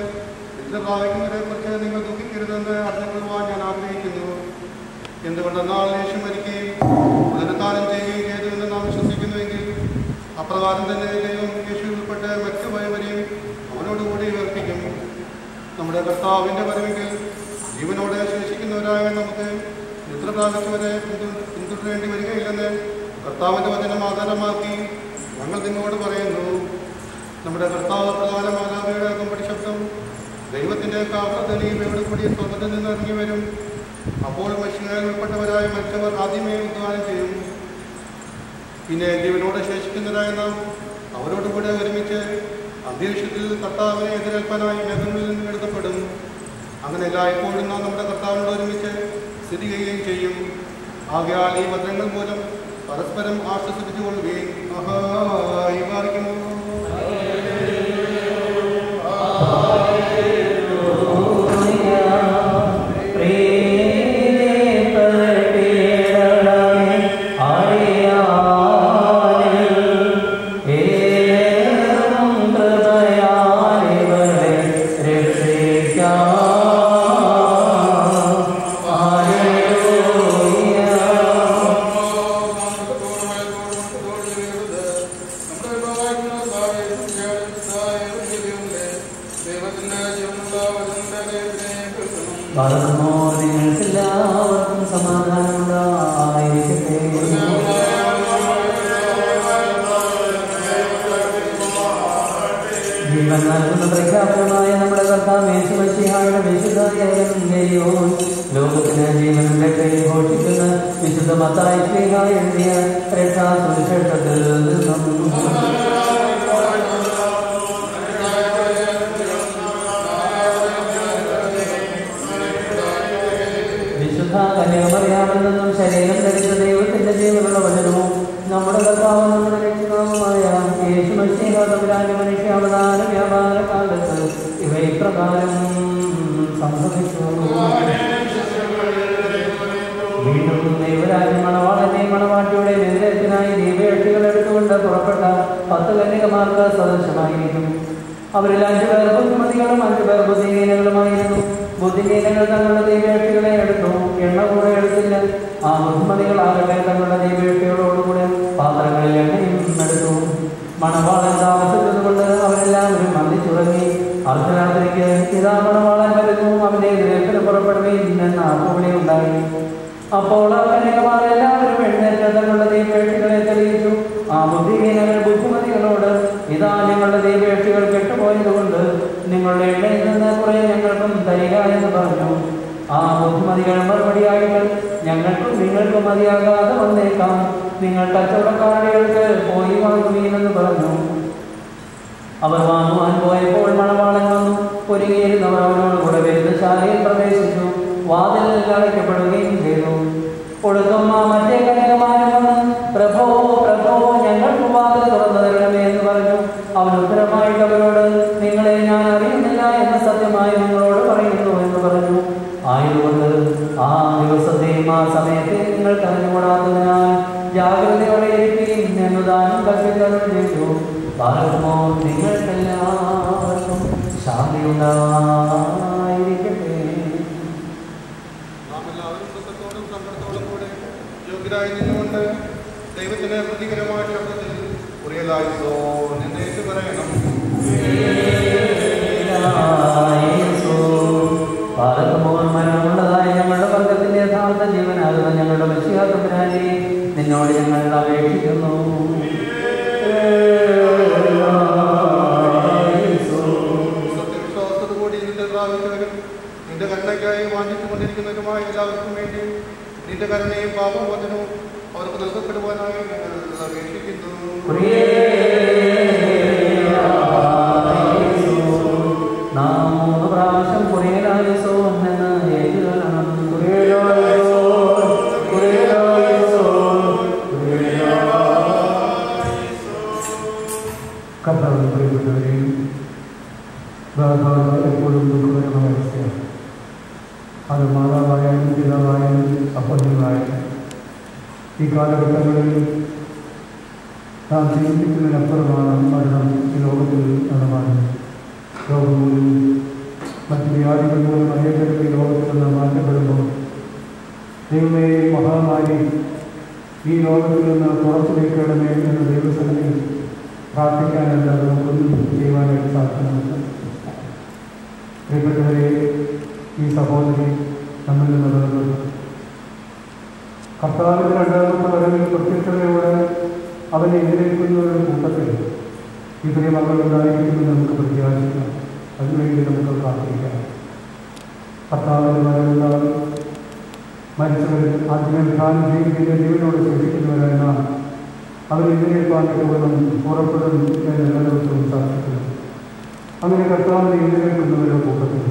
നിദ്രഭാവിക്കുന്നവരെ കുറിച്ച് നിങ്ങൾ ദുഃഖിക്കരുതെന്ന് അറിഞ്ഞുകൊള്ളുവാൻ ഞാൻ ആഗ്രഹിക്കുന്നു. എന്തുകൊണ്ടെന്നാൽ യേശു മരിക്കുകയും പുനരുദ്ധാനം ചെയ്യുകയും ചെയ്തുവെന്ന് നാം വിശ്വസിക്കുന്നുവെങ്കിൽ അപ്രകാരം തന്നെ ദൈവം യേശു ഉൾപ്പെട്ട് മറ്റുപോയവരെയും അവനോടുകൂടി ഉയർപ്പിക്കും. നമ്മുടെ കർത്താവിൻ്റെ വരവെങ്കിൽ ജീവനോടെ ശേഷിക്കുന്നവരായ നമുക്ക് നിദ്ര പ്രാപിച്ചവരെ പിന്തുടരേണ്ടി വരികയില്ലെന്ന് കർത്താവിൻ്റെ വചനം ആധാരമാക്കി ഞങ്ങൾ നിങ്ങളോട് പറയുന്നു. നമ്മുടെ കർത്താവ് പ്രധാന മാതാവിയുടെ അകമ്പടി ശബ്ദം ദൈവത്തിൻ്റെ കാവ്യതനിയോട് കൂടി സ്വർഗ്ഗത്തിൽ നിന്ന് ഇറങ്ങി വരും. അപ്പോൾ മനുഷ്യനാൽ ഉൾപ്പെട്ടവരായ മരിച്ചവർ ആദ്യമേ ഉദ്ധാനം ചെയ്യും. പിന്നെ ജീവനോട് ശേഷിക്കുന്നവരായ നാം അവരോടുകൂടെ ഒരുമിച്ച് അന്തരീക്ഷത്തിൽ കർത്താവിനെ എതിരേൽപ്പാനായി മേഘങ്ങളിൽ നിന്ന് എടുക്കപ്പെടും. അങ്ങനെ എല്ലായ്പ്പോഴും നാം നമ്മുടെ കർത്താവിനോട് ഒരുമിച്ച് സ്ഥിതി ചെയ്യുകയും ചെയ്യും. ആകയാൽ ഈ വചനങ്ങൾ മൂലം പരസ്പരം ആശ്വസിപ്പിച്ചുകൊള്ളുകയും മാറിക്കുമോ. Hallelujah. വളർന്നോ നിങ്ങൾക്കെല്ലാവർക്കും സമാധാനമുണ്ടായിരിക്കട്ടെ. ജീവൻ നൽകുന്ന പ്രഖ്യാപനമായ നമ്മുടെ കർത്താവ് യേശു മിശിഹായുടെ വിശുദ്ധയോ ലോകത്തിന് ജീവനും രക്ഷയും ഘോഷിക്കുന്ന വിശുദ്ധ മത്തായി ശ്ലീഹ എഴുതിയ രക്ഷാസുവിശേഷത്തിൽ നിന്നും വിശുദ്ധ കന്യാമറിയാമിൽ നിന്നും ശരീരം ധരിച്ച ദൈവത്തിന്റെ ജീവനുള്ള വചനവും നമ്മുടെ കർത്താവ് നമ്മുടെ രക്ഷിതാവുമായ യേശു മിശിഹ തമ്പുരാന്റെ മനുഷ്യാവതാര വ്യാപാര കാലത്ത് ഇവ ഇപ്രകാരം സംഭവിച്ചു. വീണ്ടും ദൈവരാജ്യ മണവാളനെ മണവാട്ടിയുടെ നേതൃത്വത്തിനായി ദീപയക്ഷികൾ എടുത്തുകൊണ്ട് പുറപ്പെട്ട 10 കന്യകമാർക്ക് സദൃശമായിരിക്കും. അവരിൽ 5 പേർ ബുദ്ധിമതികളും 5 പേർ ബുദ്ധിഹീനകളുമായിരുന്നു. ബുദ്ധിഹീനകൾ തങ്ങളുടെ ദീപയക്ഷികളെ എടുത്തു, എണ്ണ കൂടെ എടുത്തില്ല. ആ ബുദ്ധിമതികളാകട്ടെ തങ്ങളുടെ ദീപയക്ഷികളോടുകൂടെ പാത്രങ്ങളിൽ എണ്ണയും എടുത്തു. മണവാളൻ താമസിച്ചതുകൊണ്ട് അവരെല്ലാവരും മന്ദിച്ചുറങ്ങി. അർദ്ധരാത്രിക്ക് ഇതാ മണവാളൻ വരുന്നു, അവന്റെ എതിരേൽപ്പിന് പുറപ്പെടുകയും എന്ന ആർപ്പുവിളി ഉണ്ടായി. അപ്പോൾ ആ കന്യകമാർ എല്ലാവരും എഴുന്നേറ്റ് തങ്ങളുടെ ദീപയക്ഷികളെ തെളിയിച്ചു. ആ ബുദ്ധിഹീനകൾ ബുദ്ധിമതികളോട്, ഇതാ ഞങ്ങളുടെ ദീപയക്ഷികൾ കെട്ടുപോയതുകൊണ്ട് നിങ്ങളുടെ എണ്ണയിൽ നിന്ന് കുറെ ഞങ്ങൾക്കും തരിക എന്ന് പറഞ്ഞു. ആ ബുദ്ധിമതികൾ മറുപടിയായിട്ട്, ഞങ്ങൾക്കും നിങ്ങൾക്കും മതിയാകാതെ വന്നേക്കാം, നിങ്ങൾ കച്ചവടക്കാരികൾക്ക് പോയി വാങ്ങുകയെന്ന് പറഞ്ഞു. അവർ വാങ്ങുവാൻ പോയപ്പോൾ മണവാളൻ വന്നു. ഒരുങ്ങിയിരുന്നവർ അവരോടുകൂടെ വേദശാലയിൽ പ്രവേശിച്ചു. വാതിൽ അടയ്ക്കപ്പെടുകയും ചെയ്തു. ഒടുക്കം ആ മറ്റേ കന്യകമാരൻ വന്ന്, പ്രഭോ പ്രഭോ, ഞങ്ങൾക്ക് വാതിൽ തുറന്നു തരണമേ എന്ന് പറഞ്ഞു. അവൻ ഉത്തരമായിട്ട് അവരോട്, നിങ്ങളെ ഞാൻ അറിയുന്നില്ല എന്ന് സത്യമായി നിങ്ങളോട് പറയുന്നു എന്ന് പറഞ്ഞു. ആയതുകൊണ്ട് ആ ദിവസത്തെയും ആ സമയത്തെ നിങ്ങൾക്ക് അറിഞ്ഞുകൂടാത്തതിനാൽ ജാഗ്രതയോടെ ഇരിക്കുകയും എന്ന് ദാനം കൽപ്പിച്ചവർ ചെയ്തു. പാർക്കുമോ നിങ്ങൾക്കെല്ലാവർക്കും ശാന്തിയുണ്ടായിരിക്കട്ടെ. നാം എല്ലാവരും ദുഃഖത്തോടും സങ്കടത്തോടും കൂടെ യോഗ്യരായി നിന്നുകൊണ്ട് ദൈവത്തിന് പ്രതികരമായ ശബ്ദത്തിൽ ഉറിയലായിസോ നിന്നേറ്റ് പറയണം. മരണമുള്ളതായ ഞങ്ങളുടെ വർഗത്തിന്റെ യഥാർത്ഥ ജീവനാകുന്ന ഞങ്ങളുടെ മിശിഹാ തമ്പുരാനെ നിന്നോട് ഞങ്ങൾ അപേക്ഷിക്കുന്നു. സത്യവിശ്വാസത്തോടുകൂടി നിന്റെ പ്രാപിച്ചവരും നിന്റെ കരുണയ്ക്കായി വാഞ്ചിച്ചുകൊണ്ടിരിക്കുന്നവരുമായ എല്ലാവർക്കും വേണ്ടി നിന്റെ കരുണയും പാപമോചനവും അവർക്ക് നൽകപ്പെടുവാനായി ഞങ്ങൾ അപേക്ഷിക്കുന്നു. നാം 3 പ്രാവശ്യം കുറിയലായുസോ എന്ന് ഏറ്റുചൊല്ലണം. കർത്താവിൽ പ്രിയപ്പെട്ടവരെയും എപ്പോഴും ദുഃഖകരമായ അവസ്ഥയാണ്. അത് മാതാവായാലും പിതാവായാലും സഹോദരങ്ങളായാലും ഈ കാലഘട്ടങ്ങളിൽ നാം ചിന്തിക്കുന്നതിനപ്പുറമാണ് മരണം ഈ ലോകത്തിൽ നടമാറുന്നത്. രോഗം മൂലം മറ്റ് വ്യാധികൾ മൂലം അനേകരും ഈ ലോകത്തിൽ നിന്ന് മാറ്റപ്പെടുമ്പോൾ ദൈവമേ മഹാമാരി ഈ ലോകത്തിൽ നിന്ന് പുറത്തു നീക്കണമേ എന്ന ദൈവസന്നിധിയിൽ പ്രാർത്ഥിക്കാനല്ലാതെ നമുക്കൊന്നും ചെയ്യുവാനായിട്ട് സാധിക്കുന്നുണ്ട്. പ്രിയപ്പെട്ടവരെ, ഈ സഹോദരി നമ്മിൽ നിന്ന് വേർപെട്ടു. കർത്താവിന്റെ 2ാമത്തെ വരവിൽ പ്രത്യക്ഷതയോടെ അവനെ എതിരേൽക്കുന്നവരുടെ കൂട്ടത്തിൽ ഈ പ്രിയ മകളുണ്ടായിരിക്കുമെന്ന് നമുക്ക് പ്രത്യാശിക്കാം. അതിനുവേണ്ടി നമുക്ക് പ്രാർത്ഥിക്കാം. കർത്താവിന്റെ വരവുണ്ടാകും. മരിച്ചവരിൽ ആദ്യമേ വിധാനം ജീവിക്കുന്ന ജീവനോട് ശേഷിക്കുന്നവരായി നാം അവരെതിരേൽപ്പാൻ പോകുന്നു പുറപ്പെടും എന്ന് എല്ലാ ദിവസവും സാധിക്കുന്നു. അങ്ങനെ കർത്താവിനെ എതിരേൽക്കുന്നവരുടെ കൂട്ടത്തിൽ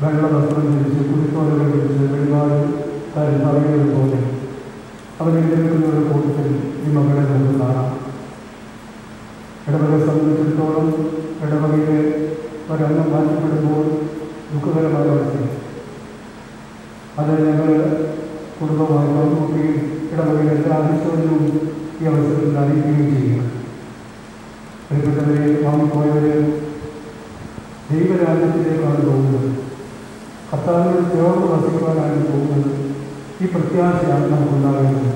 വെള്ള വസ്ത്രം ധരിച്ച് കുടിത്തോലകൾ പിടിച്ച് വെളിപാടുകാരൻ പറയുന്നത് പോലെ അവരെതിരേൽക്കുന്നവരുടെ കൂട്ടത്തിൽ ഈ മകളെ നമുക്ക് കാണാം. ഇടവകയെ സംബന്ധിച്ചിടത്തോളം ഇടവകയിലെ ഒരംഗം മാറ്റപ്പെടുമ്പോൾ ദുഃഖകരമായ അവസ്ഥയാണ്. അത് ഞങ്ങൾ കുടുംബമായി പങ്കുവെക്കുകയും ഇടവകയിലെ എല്ലാ അനുശോചനവും ഈ അവസരത്തിൽ അറിയിക്കുകയും ചെയ്യുക. പ്രിയപ്പെട്ടവരെ, വാങ്ങിപ്പോയവരെ ദൈവരാജ്യത്തിലേക്കാണ് പോകുന്നത്. കർത്താവിനോട് ചേർന്ന് വസിക്കുവാനാണ് പോകുന്നത്. ഈ പ്രത്യാശയാണ് നമുക്കുണ്ടാകുന്നത്.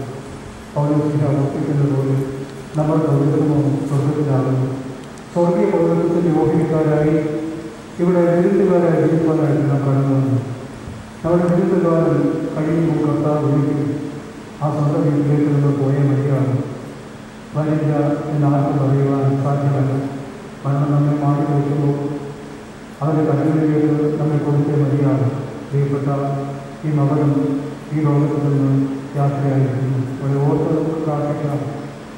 പൗലോസ് ഓർപ്പിക്കുന്നത് പോലെ നമ്മൾ പൗരത്വമോ സ്വർഗത്തിലാകുന്നു. സ്വർഗീയ പൗരത്വത്തിൻ്റെ ഓഹരിക്കാരായി ഇവിടെ വിരുന്നുകാരായി ജീവിക്കാനായിട്ട് നാം കടന്നു വന്നു. നമ്മുടെ ജീവിതകാലം കഴിയുമ്പോൾ കർത്താവ് ഒരിക്കലും ആ സ്വന്തം വീട്ടിലേക്ക് നമ്മൾ പോയ മതിയാണ്. വരില്ല എന്നാർക്കും പറയുവാൻ സാധ്യമല്ല. മരണം നമ്മെ മാറ്റി വയ്ക്കുമ്പോൾ അവരുടെ കണ്ണുകളിലേക്ക് നമ്മെ കൊടുത്തേ മതിയാണ്. പ്രിയപ്പെട്ട ഈ മകനും ഈ ലോകത്തിൽ നിന്ന് യാത്രയായിരിക്കുന്നു. ഒരു ഓർത്ത് നമുക്ക് പ്രാർത്ഥിക്കാം.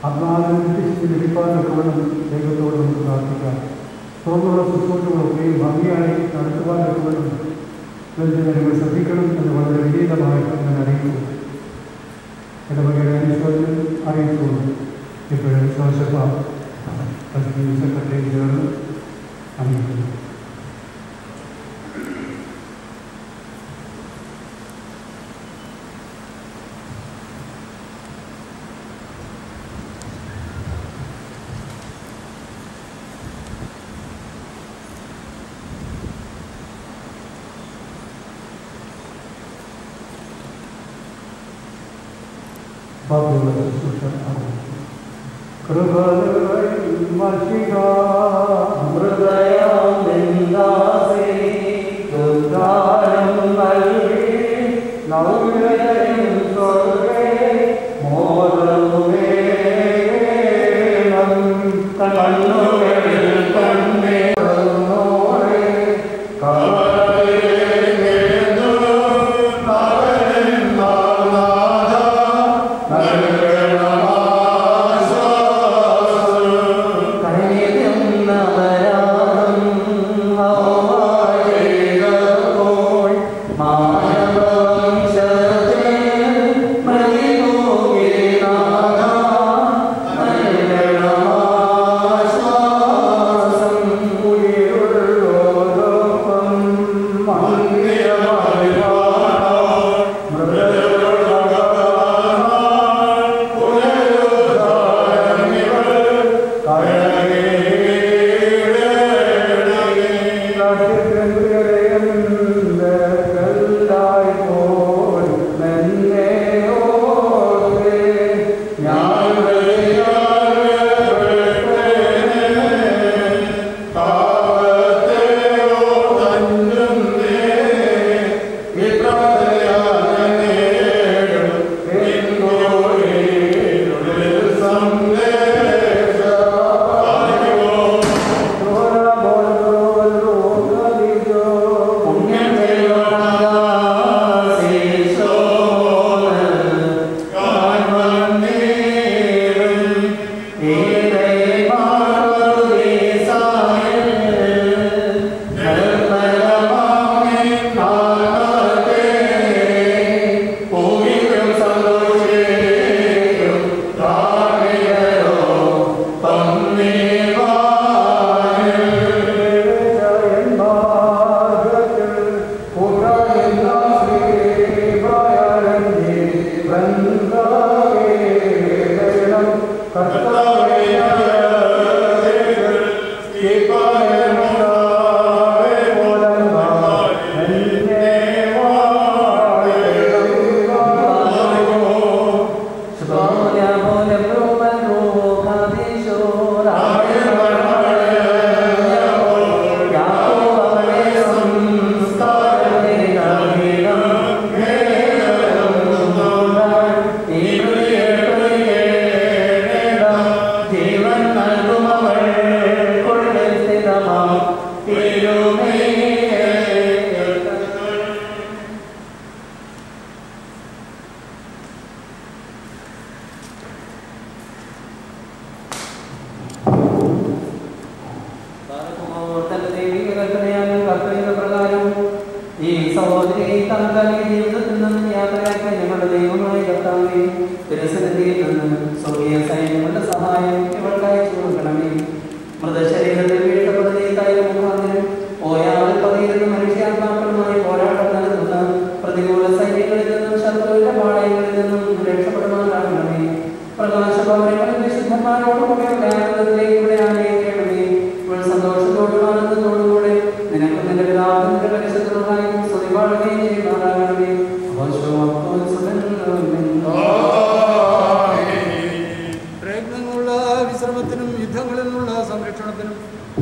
ആത്മാവിനെ നിത്യത്തിൽ ലഭിക്കാനൊക്കെ വേണം ദൈവത്തോട് നമുക്ക് പ്രാർത്ഥിക്കാം. തുറന്നുള്ള ശുശ്രൂഷകളൊക്കെയും ഭംഗിയായി നടത്തുവാനൊക്കെ വേണം നിങ്ങൾ ശ്രദ്ധിക്കണം എന്ന് വളരെ വിനീതമായിട്ട് ഞാൻ അറിയിക്കുന്നു. എൻ്റെ മകയുടെ അനുശോചനം അറിയിച്ചുകൊണ്ട് ഇപ്പോഴും ശോശപ്പ സെക്രട്ടറി ചേർന്ന് അറിയിക്കുന്നു. ബാബുള്ള ശുശ്രൂഷ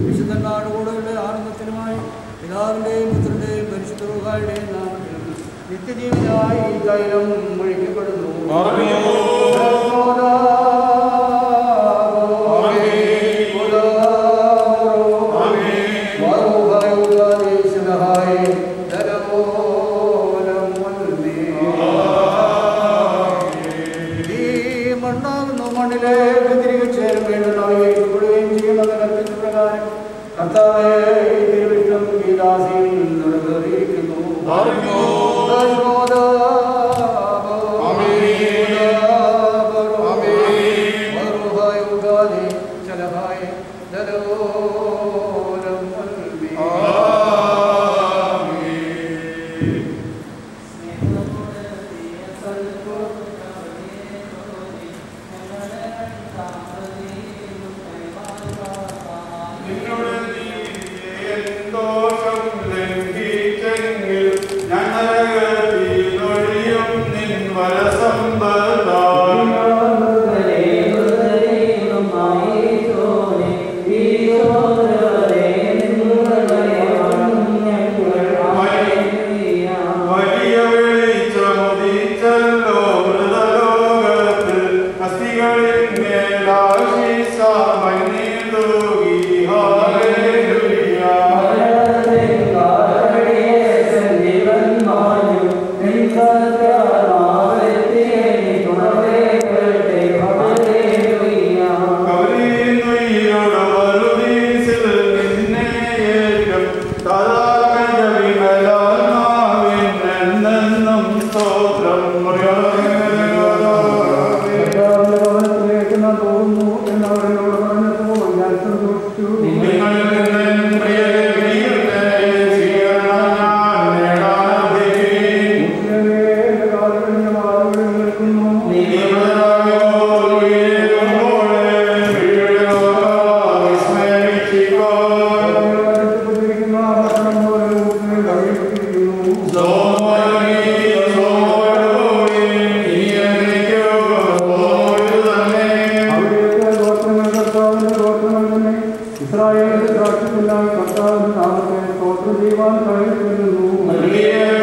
വിശുദ്ധന്മാരുടെ കൂടെയുള്ള ആനന്ദത്തിനുമായി പിതാവിന്റെയും പുത്രന്റെയും പരിശുദ്ധ റൂഹായുടെയും നാമത്തിൽ നിത്യജീവനായി ഈ തൈലം ഒഴിക്കപ്പെടുന്നു. മണ്ണിലേക്ക് തിരികെ ചേരും വേണ്ടുന്നവയും ചെയ്യുന്നതിന് പ്രകാരം കർത്താവേ തിരുവിഷ്ടം ഈ ദാസിയിൽ നിറവേറിയിരിക്കുന്നു. Yeah.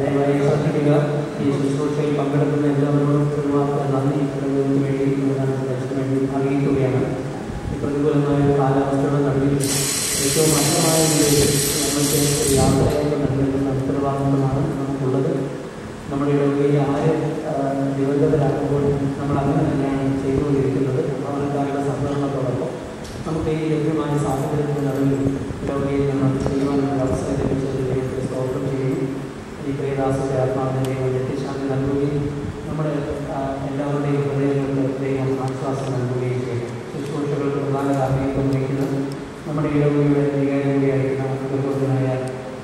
ദയവായി ശ്രദ്ധിക്കുക. ഈ ശുശ്രൂഷയിൽ പങ്കെടുക്കുന്ന എല്ലാവരോടും ഒരുപാട് നന്ദി വേണ്ടി അറിയിക്കുകയാണ്. ഈ പ്രതികൂലമായ കാലാവസ്ഥയുടെ നടുവിൽ ഏറ്റവും അർഹമായ നിലയിൽ നമ്മൾക്ക് ഒരു യാത്രയൊക്കെ നൽകുന്ന ഉത്തരവാദിത്വമാണ് നമുക്കുള്ളത്. നമ്മുടെ ഇടവകയിൽ ആര് ദിവംഗതരാകുമ്പോൾ നമ്മൾ അങ്ങനെ തന്നെയാണ് ചെയ്തുകൊണ്ടിരിക്കുന്നത്. ഭവനക്കാരുടെ സഹകരണത്തോടൊപ്പം നമുക്ക് ഈ ലഭ്യമായ സാഹചര്യത്തിന് നടുവിൽ ഇടവകയിൽ നമ്മൾ ചെയ്യുവാനുള്ള അവസരം ലഭിച്ചതിനെ സ്തോത്രം ചെയ്യുന്നു. ഈ പ്രിയദാസന്റെ ആത്മാവിനെ നിത്യശാന്തി നൽകുകയും നമ്മുടെ എല്ലാവരുടെയും ഹൃദയങ്ങൾക്ക് ദൈവം ആശ്വാസം നൽകുകയും ചെയ്യും. ശുശ്രൂഷകൾക്ക് പ്രധാന കാർമ്മികത്വം വഹിക്കുന്നത് നമ്മുടെ ഇടവകയുടെ കൈകാര്യമായിരിക്കുന്ന ബഹുമാനായ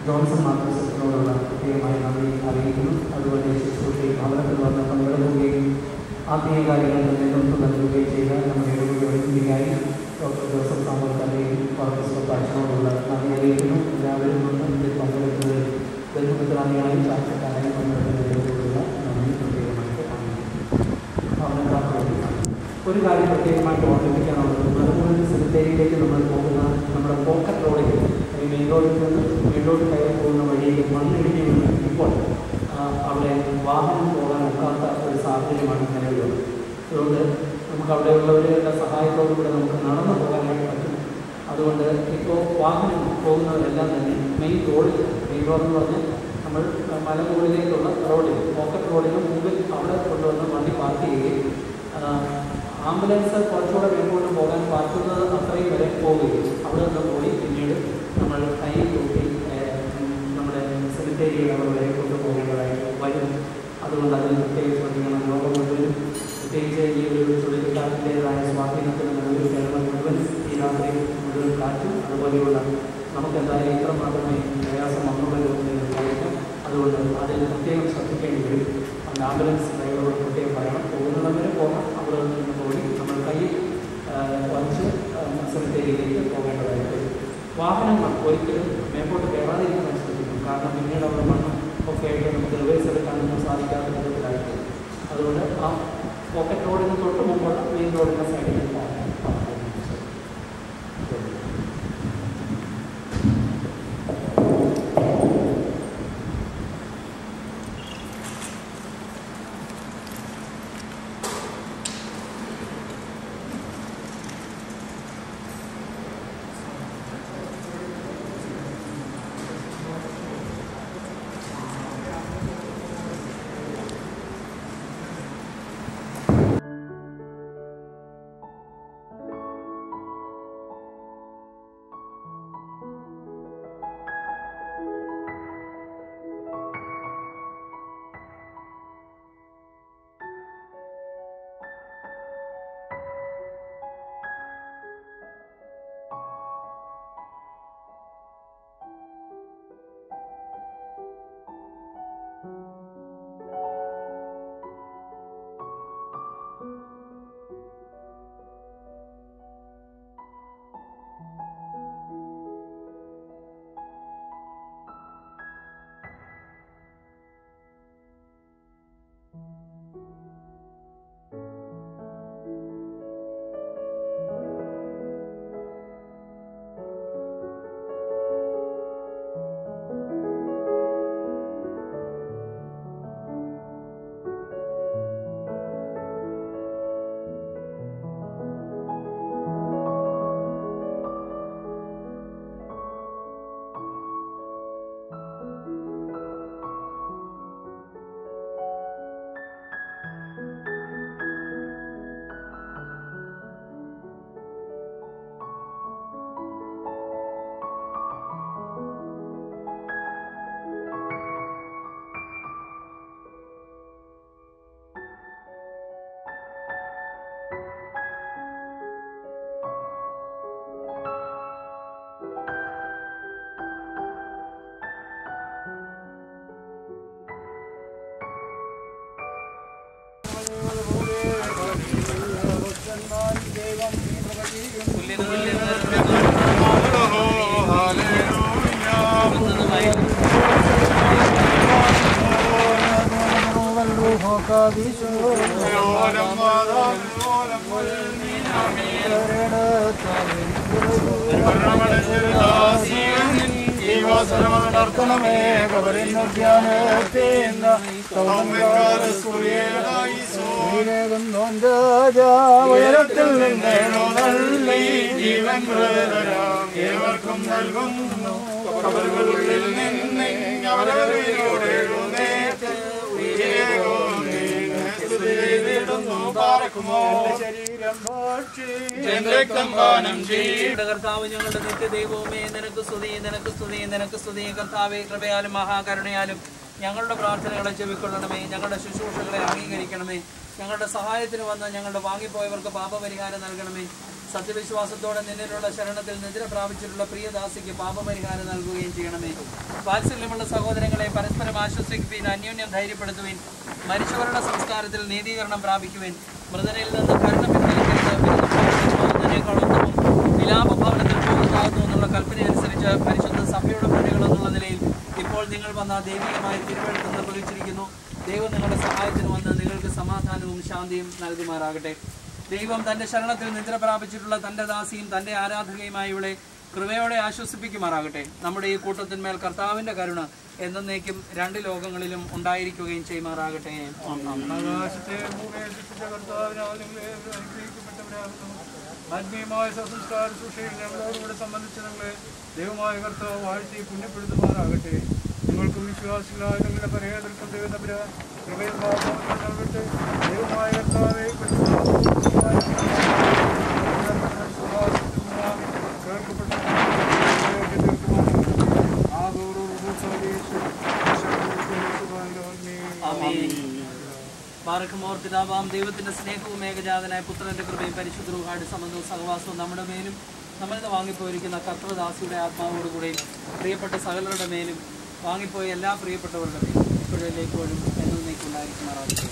ജോൺസൺ മാർക്കസിനോടുള്ള പ്രത്യേകമായി നന്ദി അറിയിക്കുന്നു. അതുപോലെ ശുശ്രൂഷയിൽ ഭവനത്തിൽ വന്ന് പങ്കെടുക്കുകയും ആത്മീയ കാര്യങ്ങൾക്ക് നേതൃത്വം നൽകുകയും ചെയ്ത നമ്മുടെ ഇടവകയുടെ വികാരി ഡോക്ടർ ജോസഫ് സാമുൽ തന്നെയും വർഗസ്വത്ത് അച്ഛനോടുള്ള നന്ദി അറിയിക്കുന്നു. എല്ലാവരും വന്ന് ഇതിൽ പങ്കെടുക്കുന്നതിൽ ബന്ധുമിത്രാദികളായും ചാർച്ചക്കാരായും പങ്കെടുക്കുന്നതിനുള്ള നന്ദി പ്രത്യേകമായിട്ട് ഭവനക്കാർക്ക് ഒരു കാര്യം പ്രത്യേകമായിട്ട് ഓർമ്മിപ്പിക്കാനുള്ളത്, മലമുകളിൽ സെമിത്തേരിയിലേക്ക് നമ്മൾ പോകുന്ന നമ്മുടെ പോക്കറ്റ് റോഡിൽ ഈ മെയിൻ റോഡിൽ നിന്ന് മേലോട്ട് കയറി പോകുന്ന വഴിയിൽ മണ്ണിടിഞ്ഞ് വീണ് ഇപ്പോൾ അവിടെ വാഹനം പോകാൻ ഒക്കാത്ത ഒരു സാഹചര്യമാണ് നിലവിലുള്ളത്. അതുകൊണ്ട് നമുക്ക് അവിടെയുള്ളവരുടെ സഹായത്തോടുകൂടെ നമുക്ക് നടന്നു പോകാനായിട്ട് പറ്റും. അതുകൊണ്ട് ഇപ്പോൾ വാഹനം പോകുന്നവരെല്ലാം തന്നെ മെയിൻ റോഡെന്ന് പറഞ്ഞ് നമ്മൾ മലമുകളിലേക്കുള്ള റോഡിൽ പോക്കറ്റ് റോഡിന് മുമ്പിൽ അവിടെ കൊണ്ടുവന്ന് വണ്ടി പാർക്ക് ചെയ്യുകയും ആംബുലൻസ് കുറച്ചുകൂടെ മേൽപോട്ട് പോകാൻ പാർക്കുന്നത് അത്രയും വരെ പോവുകയും അവിടെ നിന്ന് പോയി പിന്നീട് നമ്മൾ കൈ തൂക്കി നമ്മുടെ സെമിത്തേരിയിൽ അവർ വരെ കൊണ്ടുപോകേണ്ടതായിട്ട് വരും. അതുകൊണ്ട് അതിന് പ്രത്യേകം ശ്രദ്ധിക്കണം. ലോകം മുഴുവനും പ്രത്യേകിച്ച് ഈ ഒരു ചുഴലിക്കാറ്റിൻ്റെതായ സ്വാധീനത്തിന് നല്ലൊരു കേരളം മുഴുവൻ ഈ രാത്രി മുഴുവൻ കാറ്റും അതുപോലെയുള്ള നമുക്ക് എന്തായാലും ഇത്ര മാത്രമേ പ്രയാസം വന്നുള്ളൂ എന്ന് വിചാരിക്കാം. അതുകൊണ്ട് അതിൽ പ്രത്യേകം ശ്രദ്ധിക്കേണ്ടി വരും. അതിന് ആംബുലൻസ് ഡ്രൈവറോട് പ്രത്യേകം പറയണം. പോകുന്നവരെ പോകാം, അവിടെ നിന്ന് പോയി നമ്മൾ കയ്യിൽ വച്ച് സെമിത്തേരിയിലേക്ക് പോകേണ്ടതായിട്ട് വരും. വാഹനങ്ങൾ ഒരിക്കലും മേപ്പോട്ട് കയറാതിരിക്കാൻ ശ്രദ്ധിക്കും. കാരണം പിന്നീട് അവിടെ മണ്ണം ഒക്കെ ആയിട്ട് നമുക്ക് റിവേഴ്സ് എടുക്കാനൊന്നും സാധിക്കാത്ത വിധത്തിലായിട്ട്. അതുകൊണ്ട് ആ പോക്കറ്റ് റോഡിന് തൊട്ട് മുമ്പുള്ള മെയിൻ റോഡിൻ്റെ സൈഡിൽ ദൈവാസനമർത്തണമേ ഉയരത്തിൽ നിന്നേണോ നല്ലി ജീവൻ ഏവർക്കും നൽകുന്നു കബറുകളിൽ നിന്ന് അവരവരിലൂടെ കർത്താവ് ഞങ്ങളുടെ നിത്യദൈവവുമേ നിനക്ക് സ്തുതി നിനക്ക് സ്തുതി നിനക്ക് സ്തുതി. കർത്താവേ, കൃപയാലും മഹാകരുണയാലും ഞങ്ങളുടെ പ്രാർത്ഥനകളെ ചെവിക്കൊള്ളണമേ. ഞങ്ങളുടെ ശുശ്രൂഷകളെ അംഗീകരിക്കണമേ. ഞങ്ങളുടെ സഹായത്തിന് വന്ന് ഞങ്ങളുടെ വാങ്ങിപ്പോയവർക്ക് പാപപരിഹാരം നൽകണമേ. സത്യവിശ്വാസത്തോടെ നിന്നിലുള്ള ശരണത്തിൽ നിദ്ര പ്രാപിച്ചിട്ടുള്ള പ്രിയദാസിക്ക് പാപപരിഹാരം നൽകുകയും ചെയ്യണമേ. വാത്സല്യമുള്ള സഹോദരങ്ങളെ പരസ്പരം ആശ്വസിക്കുവിൻ, അന്യോന്യം ധൈര്യപ്പെടുത്തുവിൻ. മരിച്ചവരുടെ സംസ്കാരത്തിൽ നീതീകരണം പ്രാപിക്കുവിൻ. മൃതനിൽ നിന്ന് കരുണ പിൻവലിക്കരുത്. വിലാപഭവനത്തിൽ പോകുന്നതാകുന്നു എന്നുള്ള കൽപ്പനയനുസരിച്ച് പരിശുദ്ധ സഭയുടെ പണികൾ എന്നുള്ള നിലയിൽ ഇപ്പോൾ നിങ്ങൾ വന്ന ദൈവികമായ തിരുവെഴുത്ത് നിർവഹിച്ചിരിക്കുന്നു. ദൈവം നിങ്ങളുടെ സഹായത്തിന് വന്ന് നിങ്ങൾക്ക് സമാധാനവും ശാന്തിയും നൽകുമാറാകട്ടെ. ദൈവം തൻ്റെ ശരണത്തിൽ നിദ്ര പ്രാപിച്ചിട്ടുള്ള തൻ്റെ ദാസിയും തൻ്റെ ആരാധകയുമായി ഇവിടെ കൃപയോടെ ആശ്വസിപ്പിക്കുമാറാകട്ടെ. നമ്മുടെ ഈ കൂട്ടത്തിന്മേൽ കർത്താവിൻ്റെ കരുണ എന്നേക്കും രണ്ട് ലോകങ്ങളിലും ഉണ്ടായിരിക്കുകയും ചെയ്യുമാറാകട്ടെ. ആത്മീയമായ സംസ്കാര ശുശ്രൂഷയിൽ ഞങ്ങളോടുകൂടെ സംബന്ധിച്ച് ഞങ്ങളെ ദൈവമായ കർത്താവ് വാഴ്ത്തി പുണ്യപ്പെടുത്തുമാറാകട്ടെ. നിങ്ങൾക്കും വിശ്വാസികളായ ഞങ്ങളുടെ പരേതർക്കും ദൈവതപുര കൃപയും നൽകട്ടെ. ദൈവമായ കർത്താവെ ബാറക്കുമോർ പിതാവാം ദൈവത്തിന്റെ സ്നേഹവും ഏകജാതനായ പുത്രന്റെ കൃപയും പരിശുദ്ധ റൂഹായുടെ സംബന്ധവും സഹവാസവും നമ്മുടെ മേലും നമ്മളിന്ന് വാങ്ങിപ്പോയിരിക്കുന്ന കർത്തൃദാസിയുടെ ആത്മാവോടുകൂടെയും പ്രിയപ്പെട്ട സകലരുടെ മേലും വാങ്ങിപ്പോയ എല്ലാ പ്രിയപ്പെട്ടവരുടെ മേലും ഇപ്പോഴേക്കും എന്നേക്കും ഉണ്ടായിരിക്കുമാറാകട്ടെ.